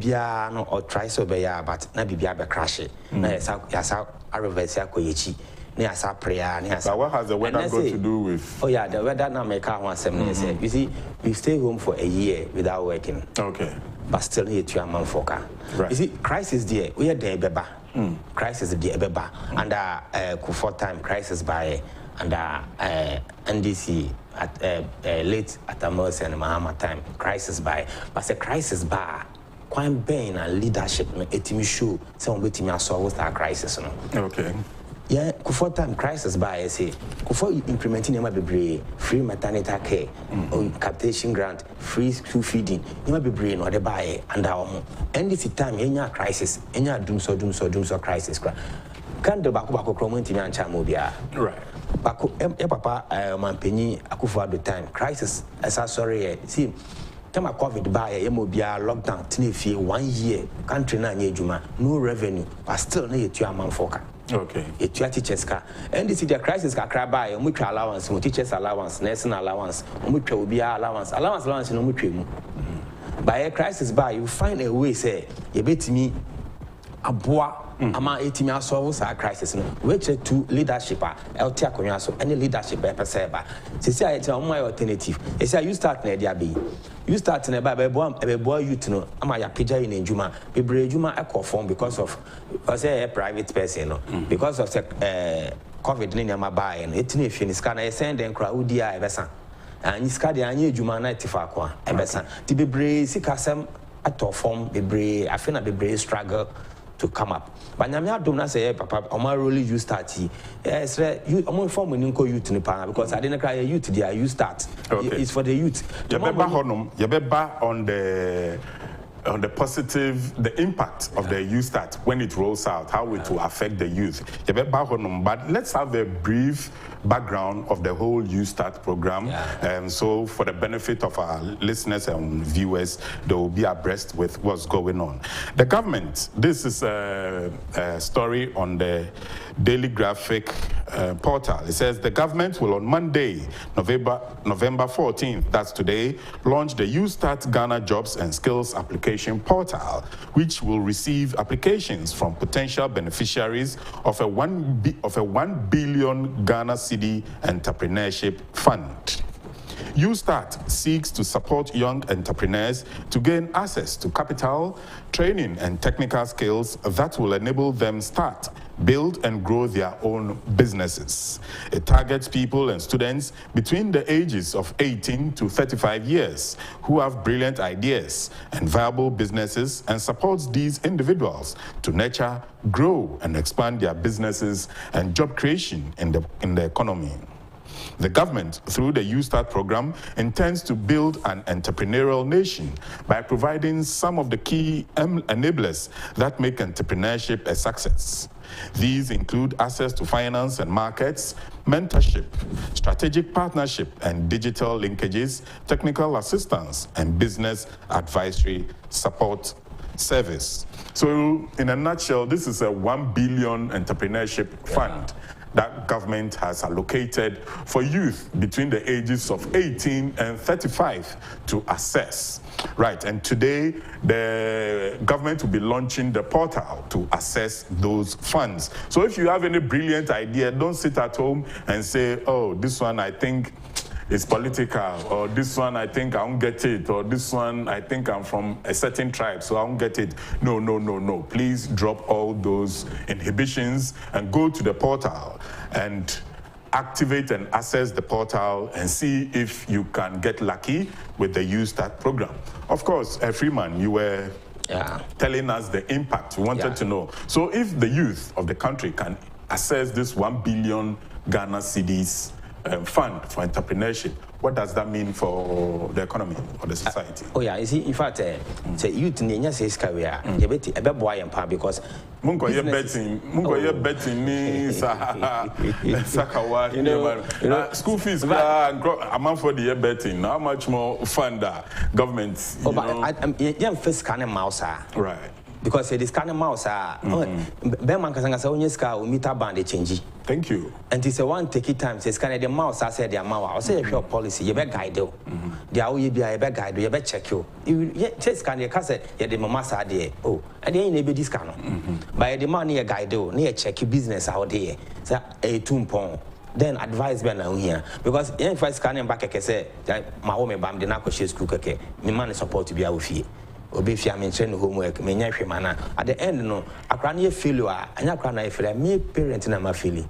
no or try so be but na bibia be crash. Na yasa reverse yakoyechi. But what has the weather got to do with? Oh yeah, the weather now make our one seven. You see, we stay home for a year without working. Okay. But still here to a month for car. Right. You see, crisis there. We are there, beba. Crisis there, beba. Under Kufuor time, crisis by under NDC at late at Amos and Mahama time, crisis by. But the crisis bar. Quite being a leadership. It me show some way to me solve with our crisis. Okay. Yeah, Kufuor time crisis by I say Kufuor implementing my free maternity care, capitation grant, free school feeding, you might be brain or the buy and and this time any crisis, any doom so crisis. Can't the back cromwell and chamobia. Right. Bako papa manpenyi akufo-addo time crisis as sorry see time COVID buy mobia lockdown tinefie 1 year country na anya ejuma no revenue but still na yetu amanfoka. Okay. Yetu teachers ka and this is the crisis ka cry buy omutwa allowance mo teachers allowance nursing allowance omutwa obia allowance no omutwa mu. By a crisis buy you find a way say you betimi aboa ama etimi asolve sa crisis no which to leadership eltia konwa so any leadership e pese ba se say I tell my alternative e say you start na dia be you start na ba boy youth no ama ya pija in njuma bebre njuma Akafoh because of say a private person no because of COVID ni nyama buy no etini efie ni scan na send den kra udi a ebesa and iska de anya njuma na tifa kwa ebesa ti bebre sikasem atofom bebre afena bebre struggle to come up. But nyame adom na say papa oma really you start yes you omo form ni nko youth ni pa because I didn't cry youth there you start. Okay. It's for the youth. You be on the positive, the impact of the youth start when it rolls out, how it will affect the youth. But let's have a brief background of the whole youth start program. So for the benefit of our listeners and viewers, they will be abreast with what's going on. The government, this is a story on the Daily Graphic portal. It says the government will on Monday, November 14th, that's today, launch the Youth Start Ghana Jobs and Skills Application portal, which will receive applications from potential beneficiaries of a 1 billion Ghana cedi entrepreneurship fund. Youth Start seeks to support young entrepreneurs to gain access to capital, training, and technical skills that will enable them start, build, and grow their own businesses. It targets people and students between the ages of 18 to 35 years who have brilliant ideas and viable businesses and supports these individuals to nurture, grow, and expand their businesses and job creation in the economy. The government, through the Youth Start program, intends to build an entrepreneurial nation by providing some of the key enablers that make entrepreneurship a success. These include access to finance and markets, mentorship, strategic partnership and digital linkages, technical assistance, and business advisory support service. So, in a nutshell, this is a 1 billion entrepreneurship fund that government has allocated for youth between the ages of 18 and 35 to access. Right, and today the government will be launching the portal to access those funds. So if you have any brilliant idea, don't sit at home and say, oh, this one I think is political, or this one I think I won't get it, or this one I think I'm from a certain tribe, so I won't get it. No. Please drop all those inhibitions and go to the portal and activate and access the portal and see if you can get lucky with the Youth Start program. Of course, Freeman, you were telling us the impact. We wanted to know. So if the youth of the country can access this 1 billion Ghana cedis fund for entrepreneurship, what does that mean for the economy or the society? You see, in fact, say youth in the career, you bet a bit boy and because Mungo ye betting ni Sakawa, school fees amount for the year betting. How much more fund government? I'm first kind of mouse, right? Because this kind of mouse, Berman Kasanga Onyeska, meter band change. Thank you. And it's a one take it time, says kind of the mouse, I said, the amount, I'll say a short policy, you better guide you. The OE be a better guide, you better check you. You just kind of cassette, you the mamasa idea. Oh, and then you this kind of. By the money a guide, near check your business out there. So a tombpong. Then advise me now here. Because if I scan back, I can say, my home bam, the narco she's cook, okay, my man is supposed to be out here. Obefia mention homework me nya hwemana at the end no akra na failure anya akra na failure me parent na ma failure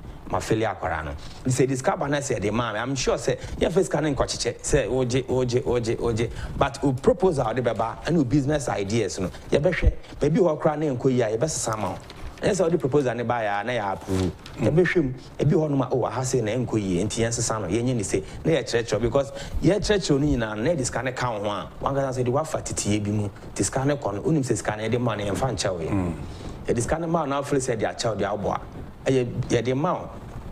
akra no he say this carbon na say the man I'm sure say your first can nkochiche say oje but we proposal the beba and business ideas no ye behwe baby ho akra na enkoyi a ye besesa ma yes all the proposal ne ba ya na ya approve ye behwem ebi ho no ma o ha say na enkoyi enti yensesa no ye nye ni say na ye church because ye church no nyina na this can count ho a one guy say the wa fatiti bi mu this can kon unim say scan the man en fa ncha we this can man now feel say their child their boy ye the man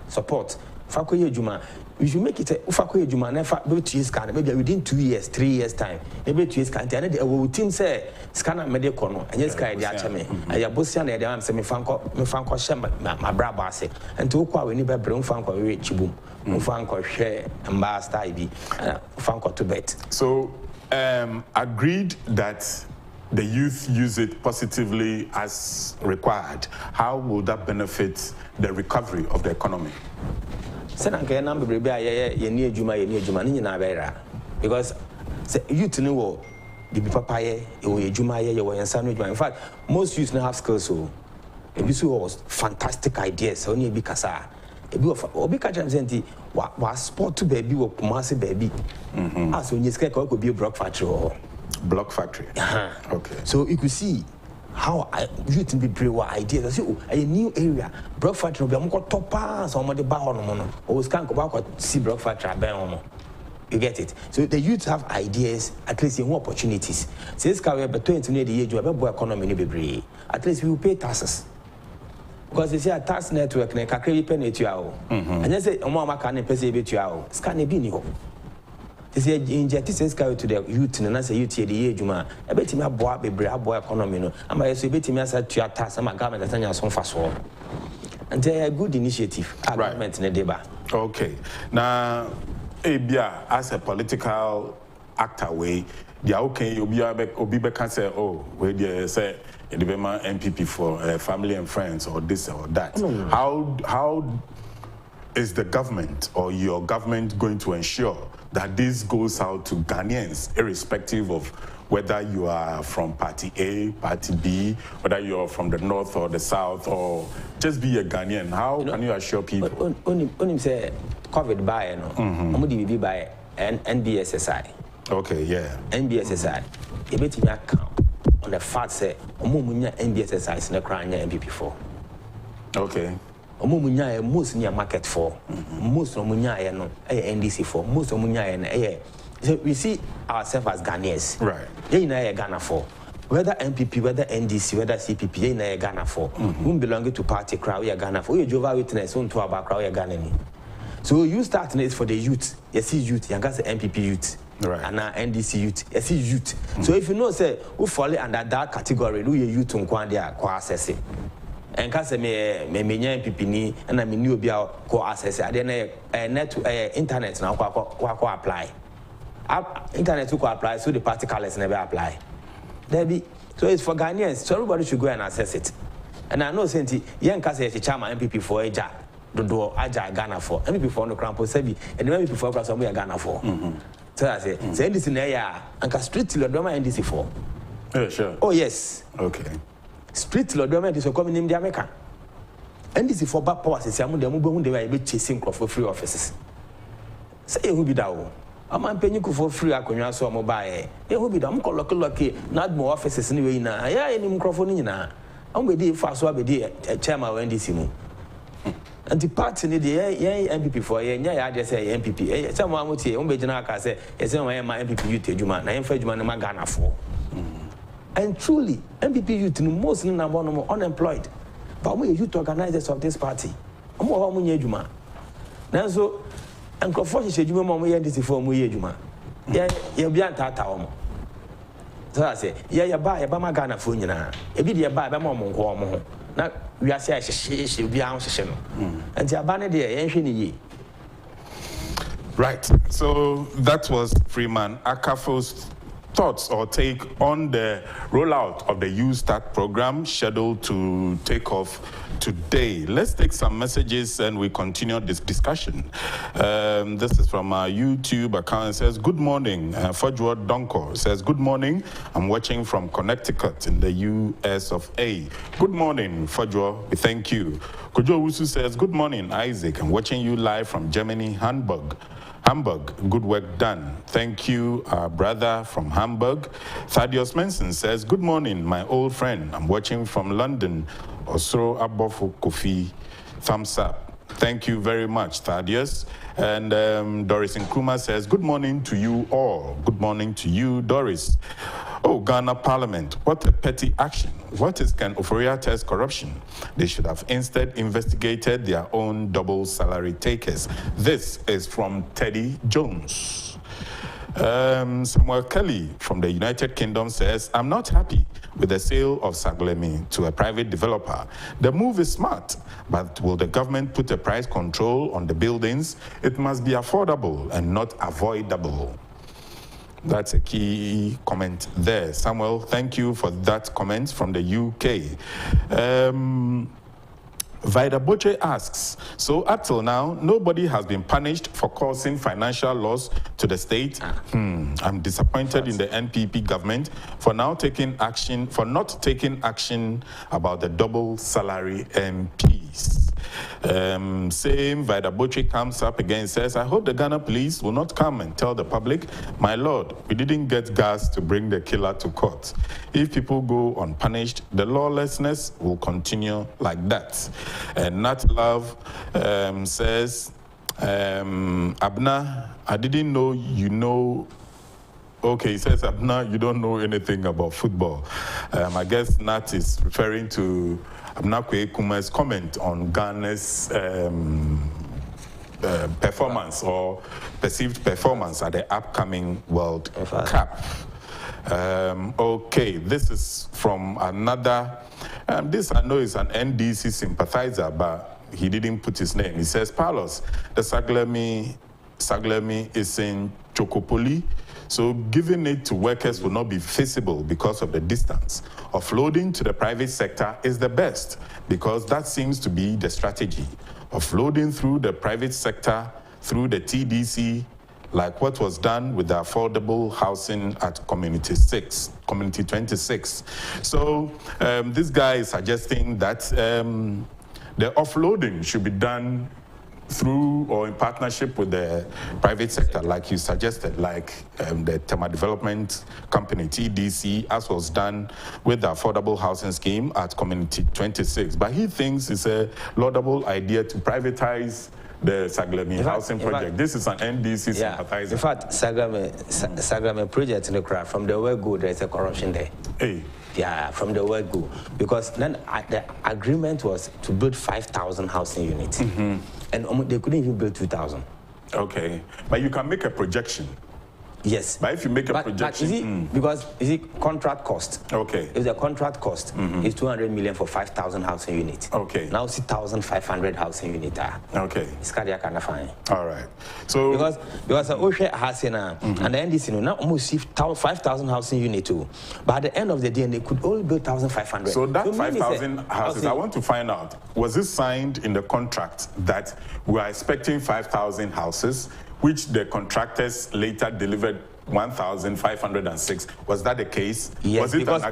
support fakoye juma. We should make it a fakoye juma never be 2 years can maybe within 2 years, 3 years time. Maybe 2 years can and the team say scanner medical no and yes guy dey acheme. Aya bosia na dey am say me fanko share my braba say. And to kwa we ni be bring fanko we chibum. Fanko share ambassador bi fanko to bet. So agreed that the youth use it positively as required. How will that benefit the recovery of the economy? Senanke na bebrebe a ye ni adwuma ni nyina bɛra because youth ni wo bibi papa ye wo adwuma ye wo yensa no adwuma. In fact, most youth no have skills so ebi so was fantastic ideas so ni ebi kasa ebi obi ka jam senti wa sport to baby wo Kumasi baby as onye ska ka ko bi block factory ho. Block factory. Okay. So you could see how youth be brave ideas. I say, a new area, block factory, be amko topa, so mo de ba hono mo no. O scan ko ba ko see block factory aben hono. You get it? So the youth have ideas, at least in opportunities. So this can be better into the age of a economy ni bebree. At least we will pay taxes. Because you see a tax network na kakra bi pay to yawo. And you say omo amaka na pay say be to yawo. Scan e bi ni ho. This is inject this to the youth and say youth the age juma. I bet me aboa bebre aboa economy no. Am I so bet me as to your tax am government asanya so fast so. And they a good initiative government in the deba. Okay. Now ebia as a political actor way, the okay obi be can say oh we dey say the MPP for family and friends or this or that. How is the government or your government going to ensure that this goes out to Ghanaians, irrespective of whether you are from party A, party B, whether you're from the north or the south, or just be a Ghanaian? How can you assure people? Only say COVID by no, omudi by NBSSI. Okay, yeah. NBSSI. You bet me account on the fact say omunya NBSSI is na cranya MPP4. Okay. Omunya most near market for most omunya no NDC for most omunya no so we see ourselves as Ghanaians, right? You know Ghana for whether MPP, whether NDC, whether CPP, you know Ghana for who belong to party crowd we are Ghana for you Jehovah Witness on to about crowd we are Ghana. So you start it for the youth. You see youth, you got the MPP youth, right? And now NDC youth, you see youth. So if you know say who fall under that category, who you youth on Kwandia ko access it. And case me MPP ni and I mean obi a ko access ade na net internet na ko apply internet to apply so the party colors never apply there be so it's for Ghanaians so everybody should go and access it. And I know senti yen case e chairman MPP for Agya do Agya Ghana for MPP for no crampo sabi and MPP for class we Ghana for so I say NDC na ya anka street lo do ma NDC for yeah sure oh yes okay street law government is coming in the America. And this is for bad powers. It's among them who they were chasing for free offices. Say who be that? I'm a penny for free. I can also mobile. Who be that? I'm called lucky. Not more offices anyway. Now, yeah, any microphone in now. I'm with the fast one be the chairman of NDC. And the party need the MPP for a yeah, I just say MPP. Someone would say, Umbejana say, yes, my MPP you take Juma, 9 for Juma, my Ghana for. And truly, MPP youth most number one unemployed. But we youth organizers of this party. I'm more money Juma. Now so, and Akafoh Juma Mama NDC for Muye Juma. Yeah, you'll be at Tata. So I say, yeah, buy a Bama Ghana for you now. A bit buy Bama. Now we are saying she'll be out. And the Abana there, right. So that was Freeman Akafoh's thoughts or take on the rollout of the Youth Start program scheduled to take off today. Let's take some messages and we continue this discussion. This is from our YouTube account. It says, good morning. Fajwa Donko says, good morning. I'm watching from Connecticut in the US of A. Good morning, Fajwa. We thank you. Kojo Wusu says, good morning, Isaac. I'm watching you live from Germany, Hamburg. Good work done. Thank you, our brother from Hamburg. Thaddeus Manson says, good morning, my old friend. I'm watching from London. Osoro Abofu Kofi. Thumbs up. Thank you very much, Thaddeus. And Doris Nkrumah says, good morning to you all. Good morning to you, Doris. Oh, Ghana Parliament, what a petty action. What is Ken Ofori-Atta's corruption? They should have instead investigated their own double salary takers. This is from Teddy Jones. Samuel Kelly from the United Kingdom says, I'm not happy with the sale of Saglemi to a private developer. The move is smart, but will the government put a price control on the buildings? It must be affordable and not avoidable. That's a key comment there. Samuel, thank you for that comment from the UK. Vida Boche asks, so up till now, nobody has been punished for causing financial loss to the state. I'm disappointed in the NPP government for not taking action about the double salary MPs. Same Vida Boche comes up again, says, I hope the Ghana police will not come and tell the public, my lord, we didn't get gas to bring the killer to court. If people go unpunished, the lawlessness will continue like that. And Nat Love says, Abna, I didn't know you know. Okay, he says, Abna, you don't know anything about football. I guess Nat is referring to Abna Kwekuma's comment on Ghana's performance or perceived performance at the upcoming World Cup. Okay, this is from another, this I know is an NDC sympathizer, but he didn't put his name. He says, Palos, the Saglemi is in Chocopoli, so giving it to workers will not be feasible because of the distance. Offloading to the private sector is the best because that seems to be the strategy. Offloading through the private sector, through the TDC, like what was done with the affordable housing at Community 26. So this guy is suggesting that the offloading should be done through or in partnership with the private sector, like you suggested, like the Tema Development Company, TDC, as was done with the affordable housing scheme at Community 26. But he thinks it's a laudable idea to privatize the Saglemi housing project. This is an NDC sympathizer. In fact, Saglemi project in the crowd, from the word go, there's a corruption there. Hey. Yeah, from the word go. Because then the agreement was to build 5,000 housing units. And they couldn't even build 2,000. Okay. But you can make a projection. Yes. But if you make a projection... Because is it contract cost? Okay. If the contract cost is 200 million for 5,000 housing units. Okay. Now it's 1,500 housing units. Okay. It's cardiac kind of fine. All right. So... Because OSHA has and the NDC now almost 5,000 housing units too. But at the end of the day, they could only build 1,500. So that 5,000 houses, I want to find out, was it signed in the contract that we are expecting 5,000 houses, which the contractors later delivered 1,506. Was that the case? Yes, was it because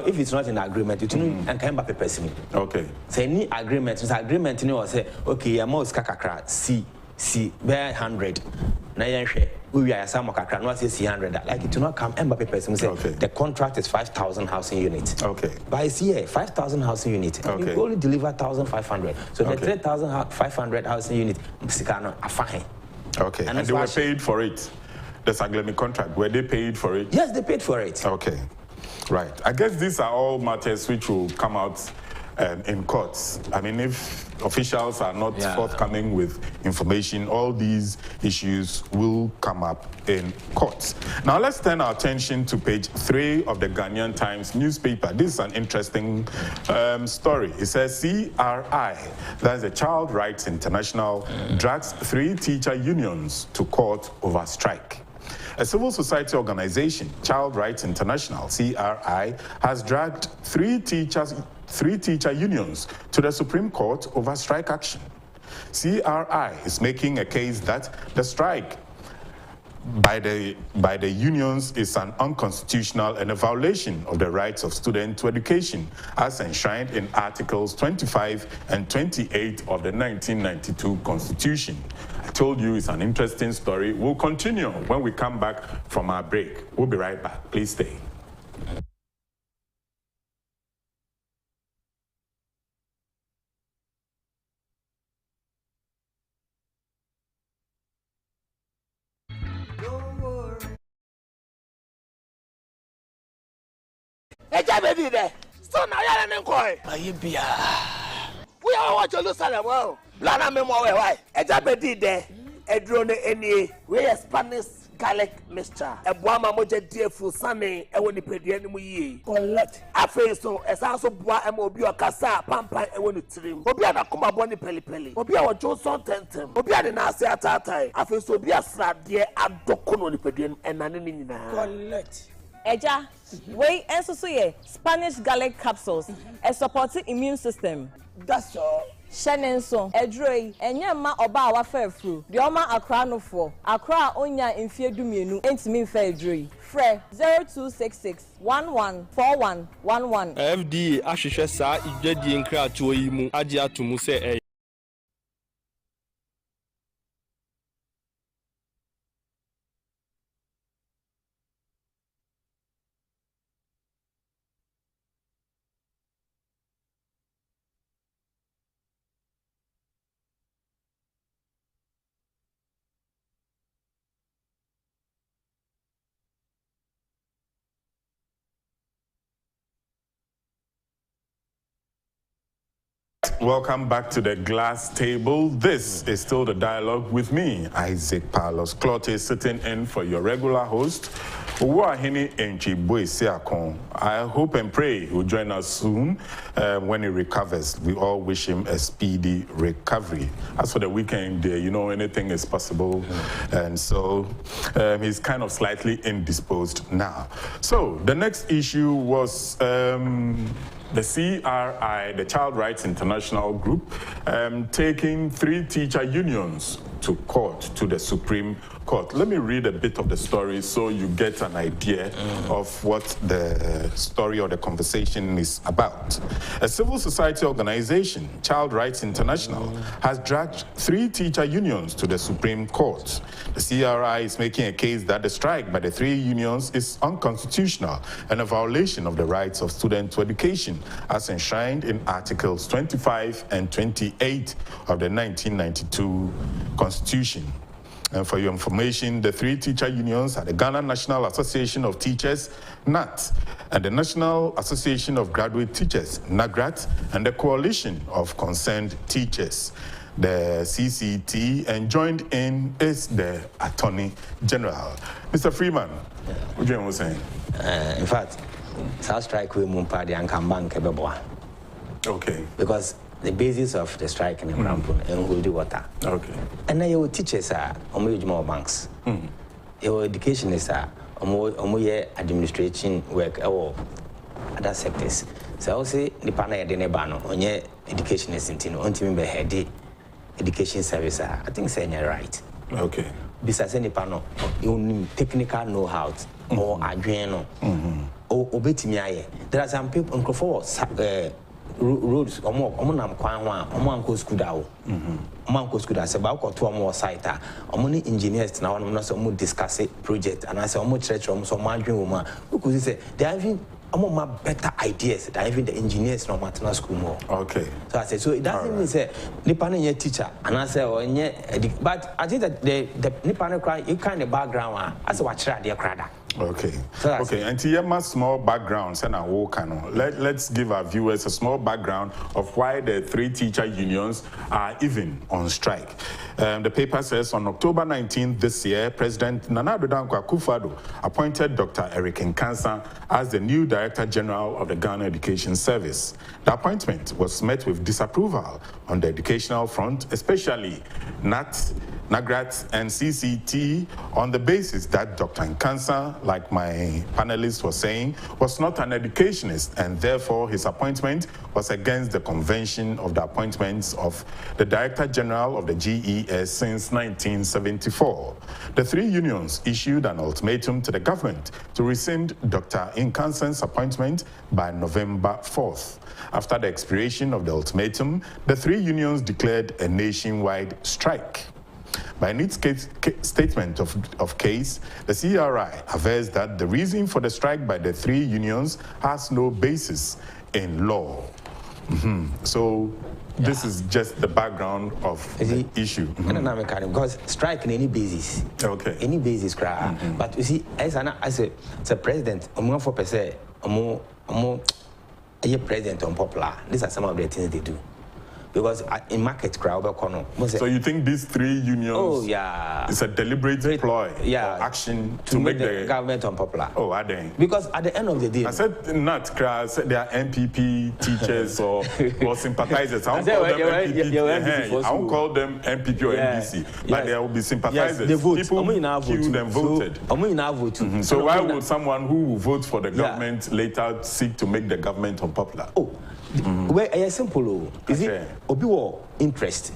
if it's not in agreement, it won't and come back a person. Okay. So any agreement, you know, say, okay, I'm most kakakra, see, bear 100. Now we are some kakra, no say 100. Like it will not come and back a person. Say the contract is 5,000 housing units. Okay. But it's here 5,000 housing units. Okay. You only deliver 1,500. So the 3,500 housing units are fine. Okay, and they were paid for it. The Saglemi contract, were they paid for it? Yes, they paid for it. Okay, right. I guess these are all matters which will come out in courts. I mean, if officials are not forthcoming with information, all these issues will come up in courts. Now, let's turn our attention to page 3 of the Ghanaian Times newspaper. This is an interesting story. It says CRI, that's the Child Rights International, drags 3 teacher unions to court over strike. A civil society organization, Child Rights International, CRI, has dragged 3 teacher unions to the Supreme Court over strike action. CRI is making a case that the strike by the unions is an unconstitutional and a violation of the rights of students to education as enshrined in Articles 25 and 28 of the 1992 Constitution. I told you it's an interesting story. We'll continue when we come back from our break. We'll be right back. Please stay. Ejabedi there. So now you are going. Ayibia. We are watch Jerusalem. Well, Blana memo why? Ejabedi there. Edrone any. We are Spanish garlic mixture. Ebuama moje die fu sane ewo ni pedie ni mu yi. Collect. Afi so esa so bua ema obi okasa pampan ewo ni trim. Obi ana koma bo ni peli. Obi a wojo so tentem. Obi a na ase atatai. Afi so obi asrade adoko no ni pedie enane ni nyina. Collect. Eja, we enso ye Spanish garlic capsules. A supporting immune system. That's all. Shenenso, Edroi, Enyama oba wa fefru. The Oma Accra no for. Accra onya infie dumienu. Ain't me fair Edroi. Fre 0266 114111. FDA ahwehwe saa igwadi nkratoɔ yi mu agye atomu sɛ Welcome back to the glass table. This is still the dialogue with me, Isaac Palos Clotte, sitting in for your regular host, Uwahini Enchi. I hope and pray he'll join us soon when he recovers. We all wish him a speedy recovery. As for the weekend, you know, anything is possible. And so he's kind of slightly indisposed now. So the next issue was the CRI, the Child Rights International Group, taking 3 teacher unions to court, to the Supreme Court. Let me read a bit of the story so you get an idea of what the story or the conversation is about. A civil society organization, Child Rights International, has dragged 3 teacher unions to the Supreme Court. The CRI is making a case that the strike by the 3 unions is unconstitutional and a violation of the rights of students to education as enshrined in Articles 25 and 28 of the 1992 Constitution. And for your information, the 3 teacher unions are the Ghana National Association of Teachers, NAT, and the National Association of Graduate Teachers, NAGRAT, and the Coalition of Concerned Teachers, the CCT, and joined in is the Attorney General. Mr. Freeman, what you saying? In fact, South strike we mumpadi and come bank Okay. Because the basis of the strike in the example and will do water. Okay. And then your teachers are more banks. Your education is administration work or other sectors. So I will say the panel de nebano on your education is in on head education service. I think saying you're right. Okay. Besides any panel, you need technical know-how or adreno or obetimiaye. There are some people on for roads or more nam kwanwa omanko skudawo omanko skuda se ba ko to more site or money engineers na one no so mo discuss project and I say omo church omo so madwen wo ma because say they having more better ideas than even the engineers no matter school more. Okay. So I say so it doesn't mean say nipa na teacher and I say but I think that the nipa na you kind of background as what chira dey krada. Okay. So okay. And Tiema small background, let's give our viewers a small background of why the 3 teacher unions are even on strike. The paper says on October 19th this year, President Nana Addo Akufo-Addo appointed Dr. Eric Nkansa as the new Director General of the Ghana Education Service. The appointment was met with disapproval on the educational front, especially NAT, NAGRAT, and CCT, on the basis that Dr. Nkansa, like my panelist was saying, was not an educationist, and therefore his appointment was against the convention of the appointments of the Director General of the GES since 1974. The 3 unions issued an ultimatum to the government to rescind Dr. Nkansa's appointment by November 4th. After the expiration of the ultimatum, the 3 unions declared a nationwide strike. By its statement of case, the CRI avers that the reason for the strike by the 3 unions has no basis in law. So this is just the background of the issue. Because strike in any basis. Okay. Any basis, but you see, as a president, I'm going for per se, a president unpopular. These are some of the things they do. Because in market crowd, so you think these three unions? It's a deliberate ploy or action to make the government unpopular. Oh, are they? Because at the end of the day, I said not crowd. Said they are MPP teachers or sympathizers. I won't call them MPP or NDC, but they will be sympathizers. They vote. People queued and voted. So why would someone who will vote for the government later seek to make the government unpopular? Well, it's simple. Is it obi interest?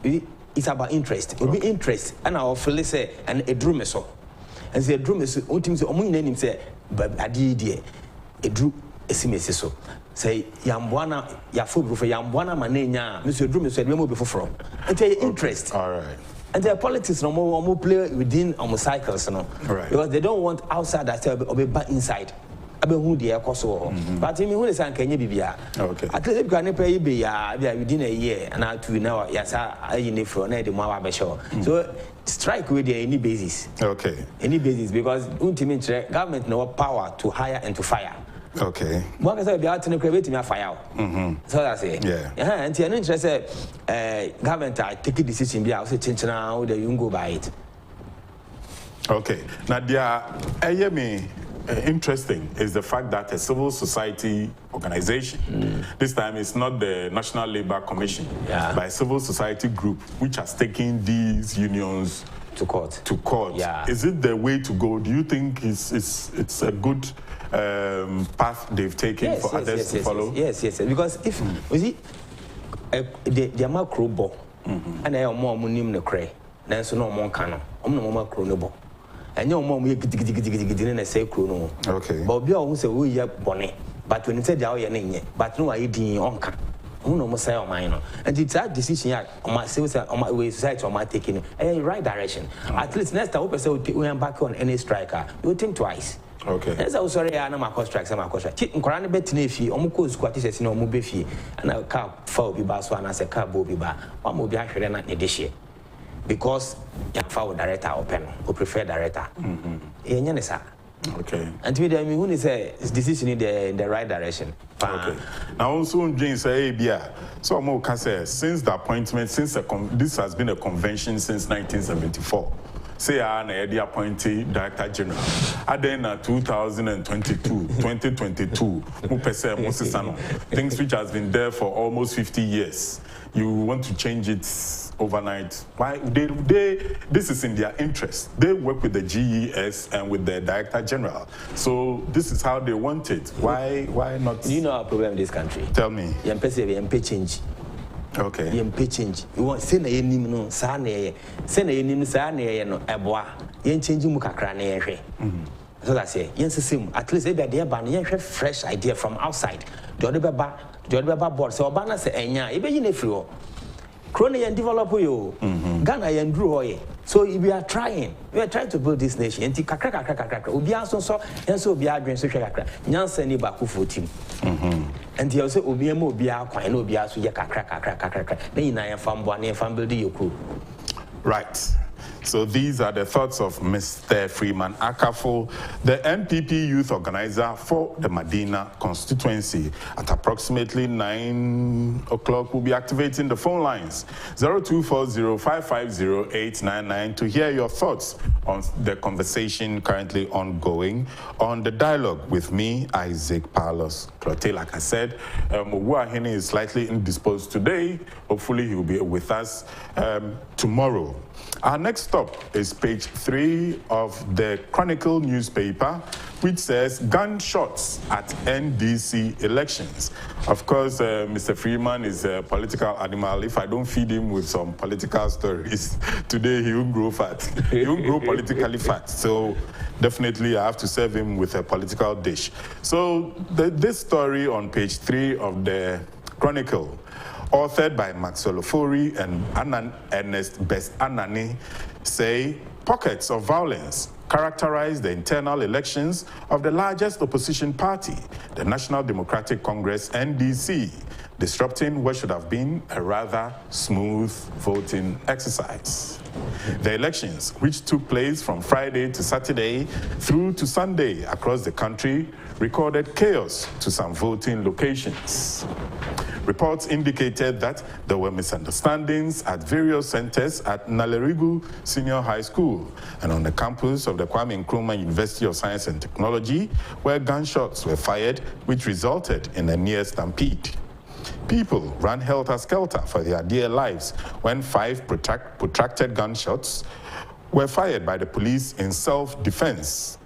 It's about interest. Obi interest, and our feel say and a drum so, and say drum so. One thing say, omo name say, but adi a drum esimesi so. Say yambwana yafu for yambwana manenya. Mr. Drum said we move before from. And say interest. All right. And their politics no more play within our cycles, no. Right. Because they don't want outside that obi back inside. But in me, who is Kenya Bibia? Okay. At least you can pay within a year and out to now, yes, I need for the Mawa show. So strike with any basis. Okay. Any basis because ultimately government no power to hire and to fire. Okay. One can say be out to create me a fire. So that's it. Yeah. And the interest government take a decision be out change now the you go by it. Okay. Now there interesting is the fact that a civil society organization, this time it's not the National Labour Commission, but a civil society group which has taken these unions to court. Yeah. Is it the way to go? Do you think it's a good path they've taken for others to follow? Yes. Because if you see the macro ball and I am more munim the cray, then so no more canon. I'm no more chronable. And your mom will get say chrono. Okay. But be always a we bonnet. But when you said your name, but no idea on can. Who no more say on mine. And it's that decision on my way society on my taking a right direction. At least next time we are back on any striker, you will think twice. Okay. As I was sorry, I know my contract, some contract. In Koran bet nefi, omuko squatis no mubefi, and a car for be basso and as a car bobi bar, one will be actually not this year. Because you have director open or prefer director. Okay. And to me, when is a decision in the right direction. Okay. Now also Jane say, so I'm okay say since the appointment, since this has been a convention since 1974. Say the appointee director general. Then 2022, things which has been there for almost 50 years. You want to change it overnight. Why this is in their interest. They work with the GES and with the director general. So this is how they want it. Why not? Do you know our problem in this country? Tell me. MP change. Okay. MP change. You want say na yenim no sa na ye. Say na yenim sa na ye no eboa. Yen change mu kakra na ye hwe. So that's it. Yen system at least if they ban yen hwe fresh idea from outside. The other board so obana say enya e be yin efiri. Krone yen develop yo. Ghana yen drew hoye. So we are trying to build this nation. Enti kakra. Obi aso so yen so obi adwen so hwe kakra. Nyansa ni ba akufo team. And he also obi emo obi akwan na obi aso ye kakra. Na yin yen fambo na yen fam build your crew. Right. So these are the thoughts of Mr. Freeman Akafoh, the MPP youth organizer for the Madina constituency. At approximately 9 o'clock, we'll be activating the phone lines 0240-550-899 to hear your thoughts on the conversation currently ongoing on the dialogue with me, Isaac Palos Clote. Like I said, Mowuahene is slightly indisposed today. Hopefully he will be with us tomorrow. Our next stop is page 3 of the Chronicle newspaper, which says gunshots at NDC elections. Of course, Mr. Freeman is a political animal. If I don't feed him with some political stories, today he won't grow fat. He won't grow politically fat. So definitely I have to serve him with a political dish. So this story on page 3 of the Chronicle, authored by Maxwell Ofori and Ernest Best Anani, say pockets of violence characterize the internal elections of the largest opposition party, the National Democratic Congress, NDC. disrupting what should have been a rather smooth voting exercise. The elections, which took place from Friday to Saturday through to Sunday across the country, recorded chaos to some voting locations. Reports indicated that there were misunderstandings at various centers at Nalerigu Senior High School and on the campus of the Kwame Nkrumah University of Science and Technology, where gunshots were fired, which resulted in a near stampede. People ran helter-skelter for their dear lives when 5 protracted gunshots were fired by the police in self-defense.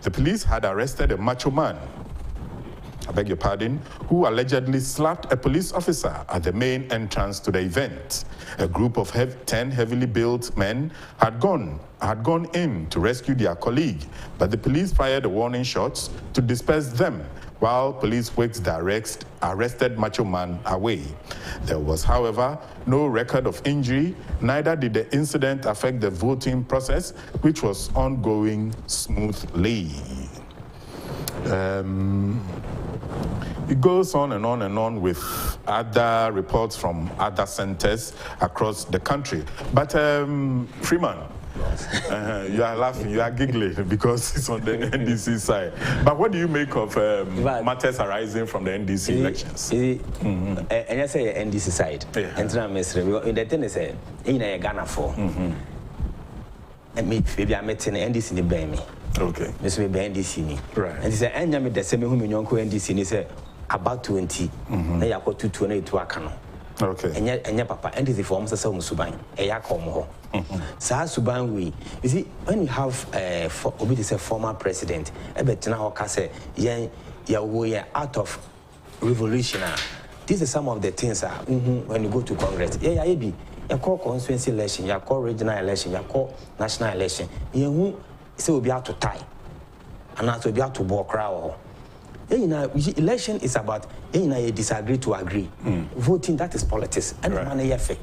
The police had arrested a macho man, I beg your pardon, who allegedly slapped a police officer at the main entrance to the event. A group of 10 heavily built men had gone in to rescue their colleague, but the police fired the warning shots to disperse them, while police whisked the arrested macho man away. There was, however, no record of injury, neither did the incident affect the voting process, which was ongoing smoothly. It goes on and on and on with other reports from other centers across the country. But Freeman, you are laughing, you are giggling because it's on the NDC side. But what do you make of matters arising from the NDC elections? And I say NDC side. And the thing is, in Ghana and maybe I met in NDC in the Bami. Okay. This will be NDC. Right. And he said, and you met the same whom you NDC, and he said, about 20. Now you got 228 to Akano. Okay. And your papa, NDC forms a song Suban, a Yakomo. Sa Suban, we, you see, when you have a former president, I bet now, Kase, we are out of revolution. These are some of the things when you go to Congress. You call constituency election, you call regional election, you call national election. You will be out to tie, and also be out to walk around. Election is about you disagree to agree. Voting, that is politics. And money effect.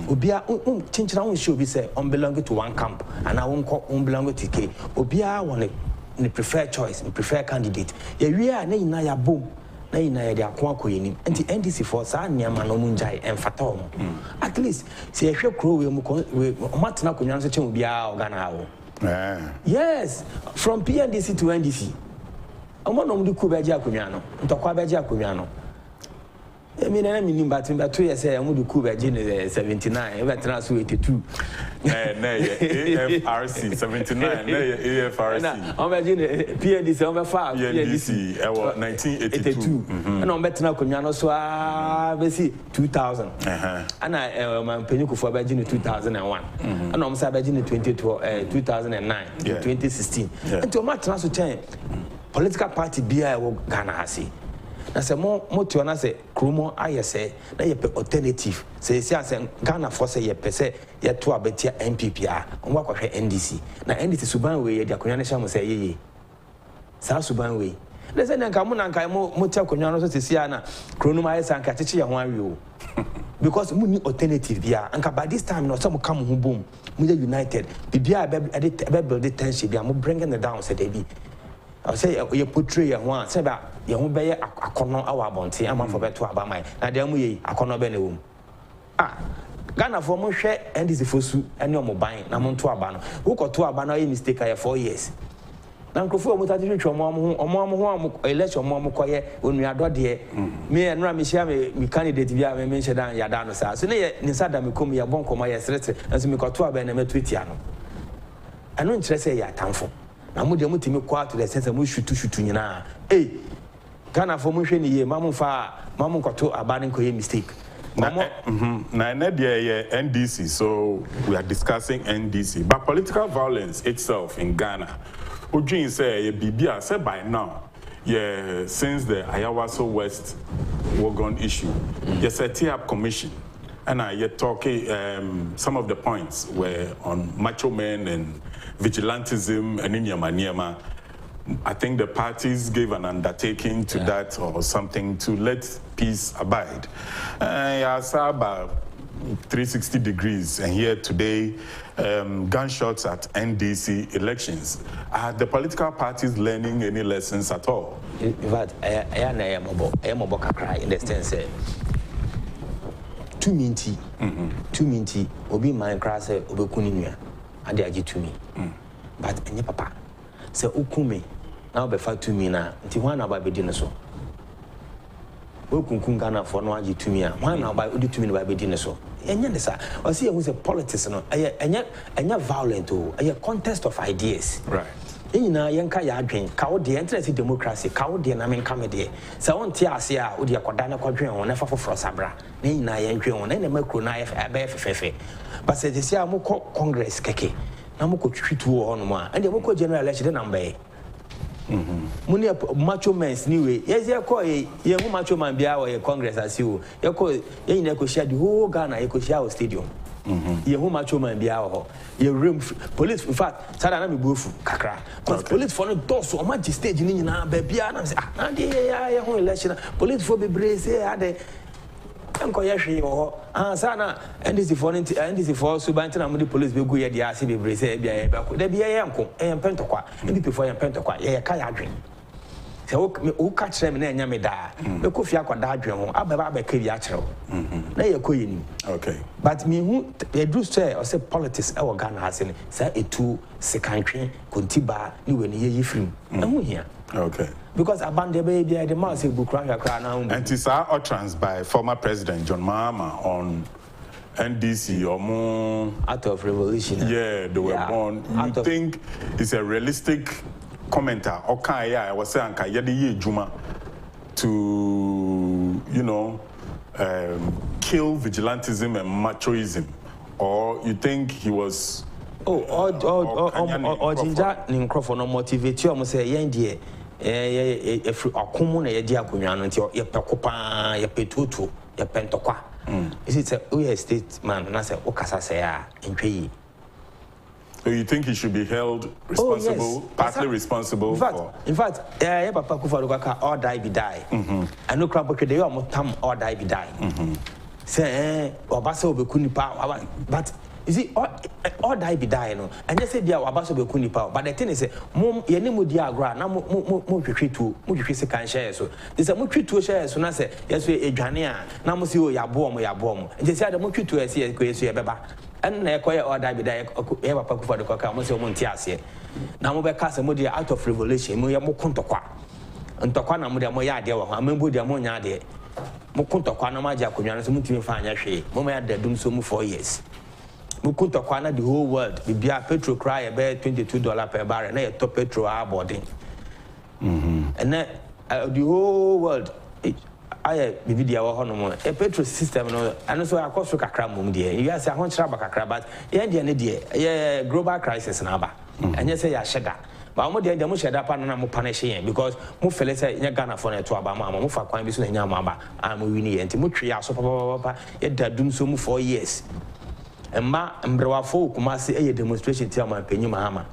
Obia change should be say belong to one camp, and I won't call belong to K. Obia want a preferred choice, a preferred candidate. We are na boom. Na ina ya kwa koyeni enti NDC for sa niama no munjai emfata omo at least se ehwe kro we mu matena konwan so chen obia organa hawo yes from PNDC to NDC omo no mu ku beji akonwa no ntokwa beji akonwa no emi na mi nimba timba 2 years e mu ku beji 79 e betena so 82 AFRC 79 AFRC on beji PNDC on be fa PNDC 1982 and on betena konwa no so be see 2000 ana man penyiku for beji 2001 and on say beji 2009 2016 and to matena so chen political party bia e Ghana hasi na se mo to na se kromo ayese na ye alternative se Ghana for say ye pese ye to abetia NPP a onwa kwahwe NDC na NDC suban we ye dia konwa ne sha mo say ye sa suban we le se nka mo na nka mo tia konwa no so sesia na krono ma ayesa nka cheche ye ho awe o because mo ni alternative bia nka by this time no some come ho bom mo united bibia be build the tension bia mo bringing it down say dey bi I say you portray your one say ba ye ho be akono awa bonte ama for beto abamai na dem ye akono be ne wom Ghana for mo hwe NDC fosu ene omo ban na mo nto aba no wo koto aba na ye mistake ya 4 years na nkofo mo tati twetwe omo election mo koye onuado de me enra me share me candidate bia me mention dan ya da no sa so ne ye nsada me kom ya bon koma ye srete nso me koto aba na me tweetia no anu nkyere say ya tamfo na mo de mo timi kwa to the sense mo shutu nyina Ghana for mo hwe ni ye mamu koto abane ko ye mistake na NDC, so we are discussing NDC, but political violence itself in Ghana Ojin say ye bibia say by now since the Ayawaso West Wagon issue set up commission and I talking some of the points were on macho men and vigilantism and Niama. I think the parties gave an undertaking to that or something to let peace abide. I saw about 360 degrees, and here today, gunshots at NDC elections. Are the political parties learning any lessons at all? In fact, I am about kakra in the sense 2 minutes. 2 minutes. Obi my class obi kuninua. Ade agi to me. But enye papa. Say okume. Now be fa to me na. Nti ho na ba be di no so. Okunkun Ghana for no agi to me a. Ho na ba odi to me na ba be di no so. Enye ndesa. O say who say politics no. Enye violent o. Enye contest of ideas. Right. Ina yenka ya adwen ka wo de interest democracy ka wo de na menka me de se won tie ase a wo de akoda na kwadwen ho na fa foforo sabra na ina yentwen ho na makro na ebe fefefe but se de sia mo congress keke na mo ko twitwu ho no ma and mo ko general election na mbe muni macho men's niwe yes ye ko ye hu macho man bia wo ye congress asi o ye ko ye ina ko share the whole Ghana ye ko share stadium ye hu macho man bia ho ye room police in fact sada na me buofu kakra because police for no doors o ma stage ni nyina ba bia na say na de ye hu election police for be brace ade enko ye hwe ho sana NDC for subanti na mo di police be go ye dia ase be brace bia ye ba ko da bia ye enko e pentokwa NDP for ye pentokwa ye ka ya adwen se o ka kire me na enya me da be ko fi akwada adwen ho ababa ba ka bi a kire na ye ko yini okay but me who they do say or say politics e wo Ghana has ni say etu sekantwe kontiba ni we ni ye yifrim ehu hia okay because abande be bia the man say bukran kakra na hu and it's utterance by former president John Mahama on NDC or more out of revolution yeah they were born you think it's a realistic commenter okay yeah I was saying ka yede ye juma to you know kill vigilantism and machoism or you think he was jinja ni nkrofo no motivate you say yen de efri akomu na ye di akonwa no nti ye pekopa ye petutu ye pentokwa is it a state man na say okasa say a entwe. So you think he should be held responsible, partly responsible in fact, Papa Akufo-Addo or die be die. I know crap okay, they are tam or die be die. Say Obaso be kunipa, but you see or die be die no. And they say dia Obaso be kunipa, but the thing is mum ye name dia gra na mo twetwe second share so. They say mo twetwe share so na say yes we edwane a na mo si o yabo mo. And they say the mo twetwe ase e kwesu ye beba. And na ekoye order be there Papa Akufo-Addo ka mo se mo nti ase na mo be ka se mo dey out of revelation mo ye mo kontokwa ntokwa na mo dey mo ya de wo amembo dey mo nya de mo kontokwa na ma ja akonwa no so mo timi fa anya hwe mo ma ya dadum so mo 4 years mo kontokwa na the whole world bibia petrol cry be $22 per barrel na ye top petrol aboarding and the whole world aye bibidia wo hono mo e petrol system no ano so akoso kakra mum de you say ahon chira ba kakra but ye de ne de global crisis na ba enye say ya sheda ba mo de mo sheda pa na mo punish yen because mo fele say nya Ghana for na to aba mo fa kwan bi so na nya mo aba am wini ye nti mo twe ya so papa ye dadum so mu 4 years emma mbrewafo kuma se e demonstration ti am panyi mahama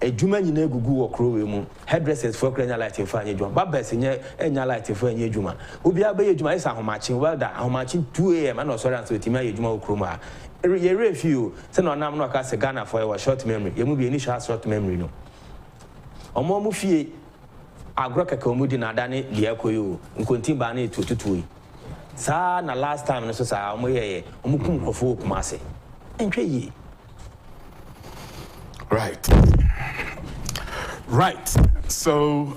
ejuma nyina egugu wo krowe mu hairdressers for kranya light in fa nyejuma barbers nye enya light in fa nyejuma obi abaye ejuma isa homachin welder homachin 2 am na osori anso timi ayejuma wo kroma ye review se na onam no aka se Ghana for your short memory ye mu bi initial short memory no omo mu fie agro keke omu di na dane de akoyo nkontin ba na etututu sa na last time no so sa omo ye omu kum kofo kuma se entwe yi. Right. So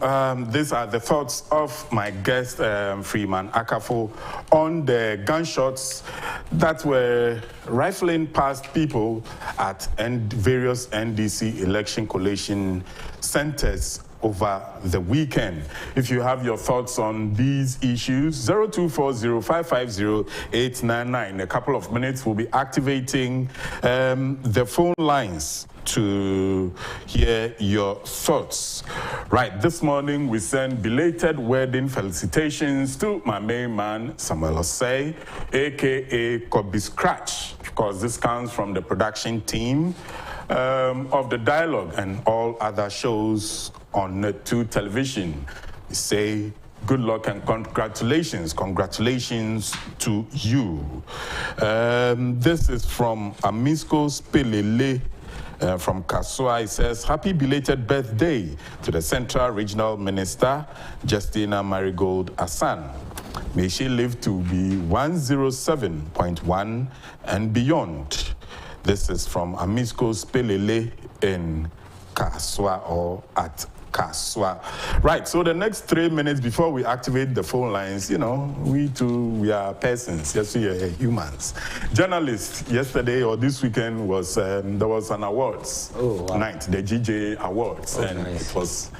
these are the thoughts of my guest, Freeman Akafoh, on the gunshots that were rifling past people at various NDC election collation centers over the weekend. If you have your thoughts on these issues, 0240-550-899. In a couple of minutes, we'll be activating the phone lines to hear your thoughts. Right, this morning we send belated wedding felicitations to my main man, Samuel Osei, aka Kobe Scratch, because this comes from the production team of the Dialogue and all other shows on Net2 television. We say good luck and congratulations to you. This is from Amisco Spelele. From Kasua, he says, happy belated birthday to the Central Regional Minister, Justina Marigold Asan. May she live to be 107.1 and beyond. This is from Amisco Spelele in Kaswa or at Kaswa. Right, so the next 3 minutes before we activate the phone lines, you know, we too, we are persons, yes, we are humans. Journalists, yesterday or this weekend was, there was an awards night, the GJ Awards, and nice. It was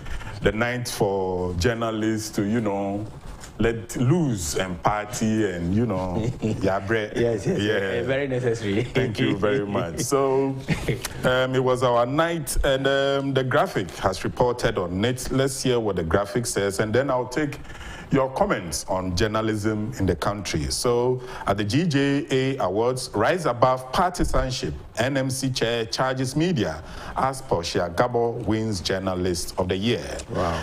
the night for journalists to, you know, let loose and party and, you know, yes, very necessary. Thank you very much. So it was our night, and the graphic has reported on it. Let's hear what the graphic says, and then I'll take your comments on journalism in the country. So at the GJA Awards, Rise Above Partisanship, NMC Chair charges media as Portia Gabo wins Journalist of the Year. Wow.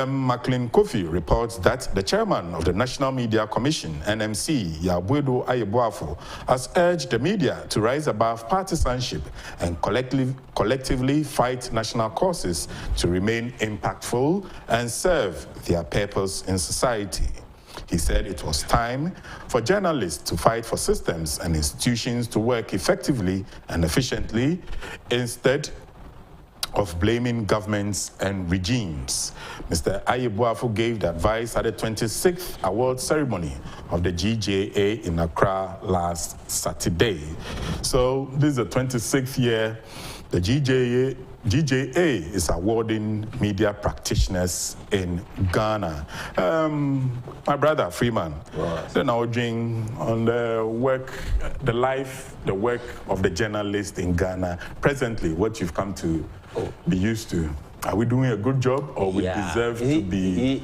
McLean Kofi reports that the chairman of the National Media Commission, NMC, Yabuedo Ayeboafo, has urged the media to rise above partisanship and collectively fight national causes to remain impactful and serve their purpose in society. He said it was time for journalists to fight for systems and institutions to work effectively and efficiently instead of blaming governments and regimes. Mr. Ayeboafo gave the advice at the 26th award ceremony of the GJA in Accra last Saturday. So this is the 26th year the GJA is awarding media practitioners in Ghana. My brother Freeman, then I'll drink on the work, the life, the work of the journalist in Ghana. Presently, what you've come to be used to. Are we doing a good job, or we deserve to be?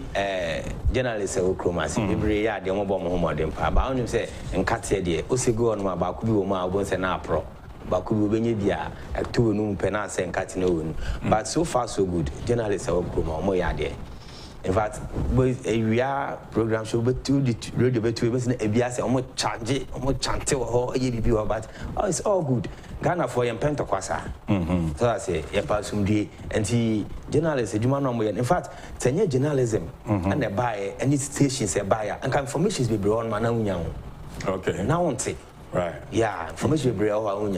Journalists are chromasi. Every year they want more home than pa. But I only say in Katia, Osego on my back, we will once an apro. Bakubu Benedia, a two noon penas and Catino. But so far, so good. Journalists are chroma, moya. In fact, we are program show, but to the radio, but to listen to ABS, almost change, almost chante or ABB, but it's all good. Ghana for your Pentecosta. So I say, a person day, and he journalists, in fact, 10 year journalism, and a buyer, and its stations a buyer, and information be brought on. Okay. Now, on say, right. Yeah, information be brought on,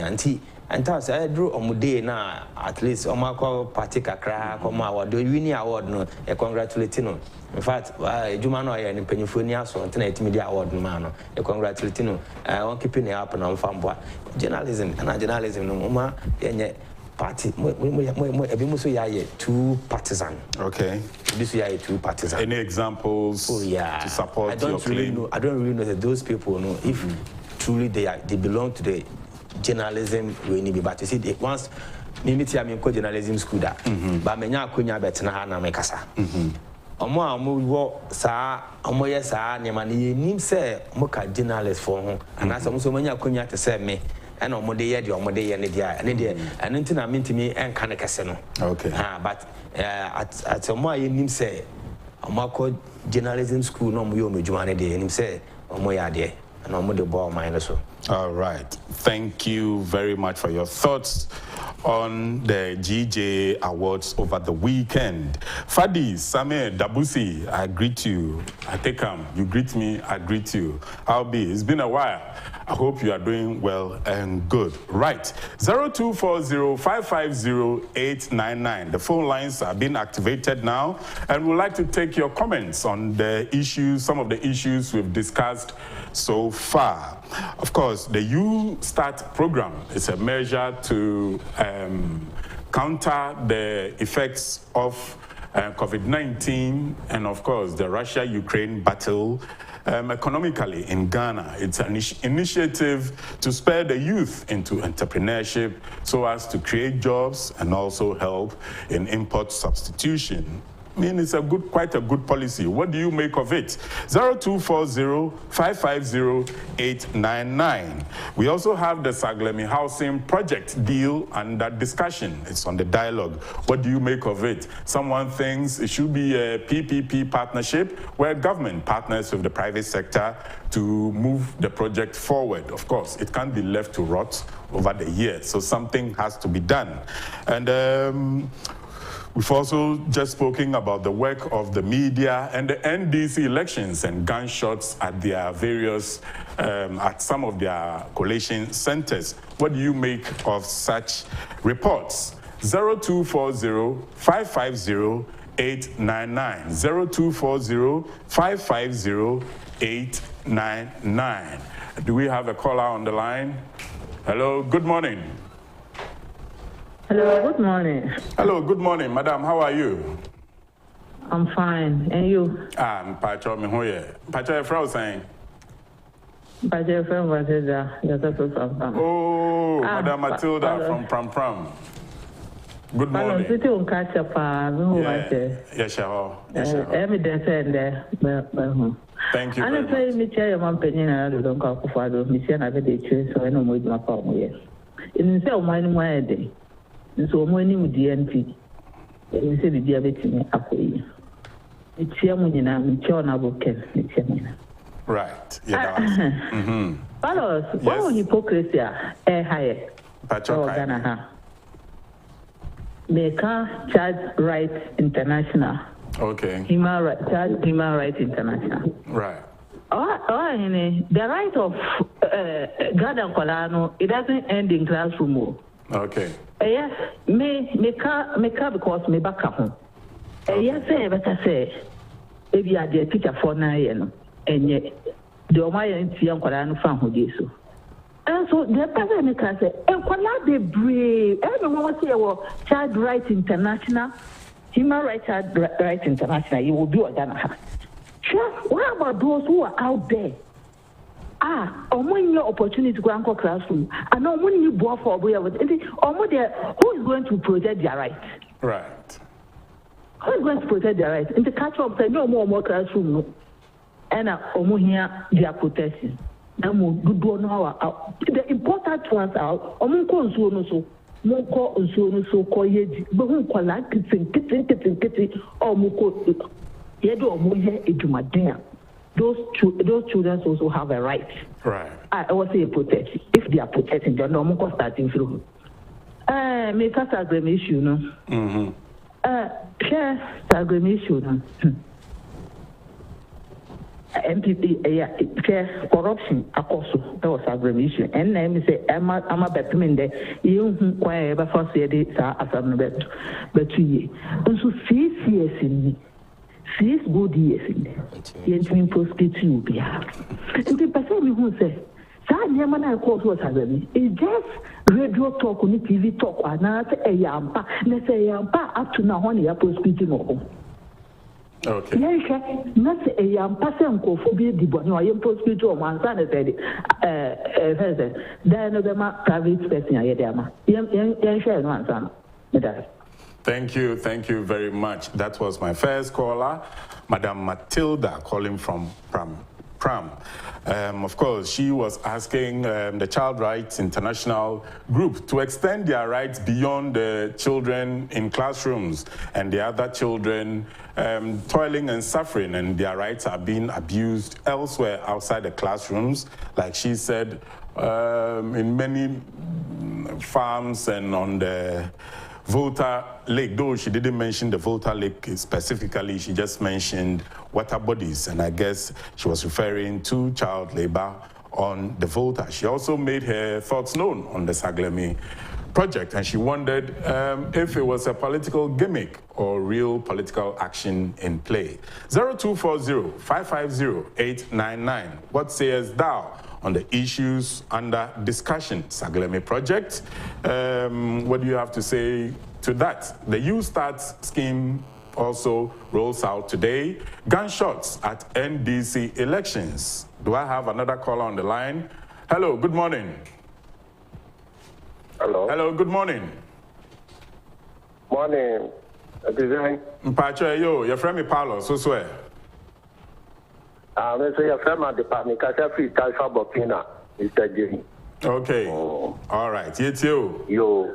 and that's I drew on Muday now, at least on my party crack, on my award, winning award, no, a congratulating. In fact, Jumano and Pennyfonia, so Internet Media Award, no, a congratulating, on keeping it up and on farm journalism, and journalism, no more, and party, too partisan. Okay. This year, too partisan. Any examples to support your claim? I don't really know that those people know if truly they belong to the journalism we need, but you see they once me journalism school that but menya akonya betena na mekasa omo sa omo yesa ne mane nim say mo ka journalist for ho ana so mo so menya akonya te say me and omo de ye ne dia ne dia and ntina mentimi enka ne kese no okay but at omo aye nim say omo ko journalism school no mo yo medjuma ne de nim say omo ya de and omo de ball mine so. All right. Thank you very much for your thoughts on the GJ Awards over the weekend. Fadi, Samir, Dabusi, I greet you. I take you greet me, I greet you. I'll be. It's been a while. I hope you are doing well and good. Right. 0240-550-899. The phone lines are being activated now, and we'd like to take your comments on the issues, some of the issues we've discussed so far. Of course, the You Start program is a measure to counter the effects of COVID-19 and, of course, the Russia-Ukraine battle economically in Ghana. It's an initiative to spur the youth into entrepreneurship so as to create jobs and also help in import substitution. I mean, it's quite a good policy. What do you make of it? 0240-550-899. We also have the Saglemi Housing Project deal under discussion. It's on the dialogue. What do you make of it? Someone thinks it should be a PPP partnership where government partners with the private sector to move the project forward. Of course, it can't be left to rot over the years, so something has to be done. And We've also just spoken about the work of the media and the NDC elections and gunshots at their various, at some of their collation centers. What do you make of such reports? 0240-550-899. 0240-550-899. Do we have a caller on the line? Hello, good morning. Hello, good morning. Hello, good morning, madam. How are you? I'm fine. And you? I'm Pacho Mihoye. Pacho, Frau saying. Pacho from Matilda. Oh, Madam Matilda from Pram Pram. Good morning. I'm sitting on catch up. Yes, sir. Evidence and there. Thank you. I'm saying, Michelle, I'm penning and I don't call for Michelle. I did it, so I know with my problem. Yes. In the mine, my day. So many with the NP. We say the diabetes up here. It's here when you know, Michelle Nabokel. Right. Yeah. Palos, what hypocrisy? Higher. Pacho Ghana. Meka Child Rights International. Okay. Child Human Rights International. Right. The right of Ghana Kolano, it doesn't end in classroom. Okay. Yes, meka because me back home. Yes, better say, if you are the teacher for 9 years, and yet the Omayan Tian Kolano fan who did so. And so the person can say, and Kolade brave, everyone say, well, Child Rights International, Human Rights International, you will do a Ghana. Sure, what about those who are out there? Your opportunity to go and classroom. I know when you bought for who is going to protect their rights? Right. Who is going to protect their rights? In the catch up, say no more classroom, no. And here they are protesting. The important ones are so call ye, but who call like kitty, or muko yedo moye edumadea. Those children also have a right. Right. I was say protect. If they are protecting, they're not more starting through. Make us agree issue, no. Share agree issue, no. MPP, corruption, also that was agree issue. And let me say, I'm a better man there. You who ever first said it, as I'm bet, but 2 years. And so 6 years in me. 6 good years in there. Yet we prosecute you. And the person who says, Sana course was happening. It's just radio talk on TV talk, and I say a yampa, and say yampa up to now when you are prosecuting. Okay. Yes, not a yampa and cophobia debonio. I am prosecuting on one side. Then the private person, I am. Young share one son. Thank you very much. That was my first caller, Madam Matilda, calling from Pram. Of course, she was asking the Child Rights International group to extend their rights beyond the children in classrooms and the other children toiling and suffering, and their rights are being abused elsewhere outside the classrooms, like she said, in many farms and on the Volta Lake, though she didn't mention the Volta Lake specifically, she just mentioned water bodies, and I guess she was referring to child labor on the Volta. She also made her thoughts known on the Saglemi project, and she wondered if it was a political gimmick or real political action in play. 0240-550-899. What sayest thou on the issues under discussion? Saglemi project. What do you have to say to that? The You Start scheme also rolls out today. Gunshots at NDC elections. Do I have another caller on the line? Hello, good morning. Hello, good morning. Morning. Mpacho, yo, your friend me Paulo, so swear. I'm say your friend at the department, Casa Free, Talfa Bokina, Mr. Jimmy. Okay. All right. Yes, you. Yo,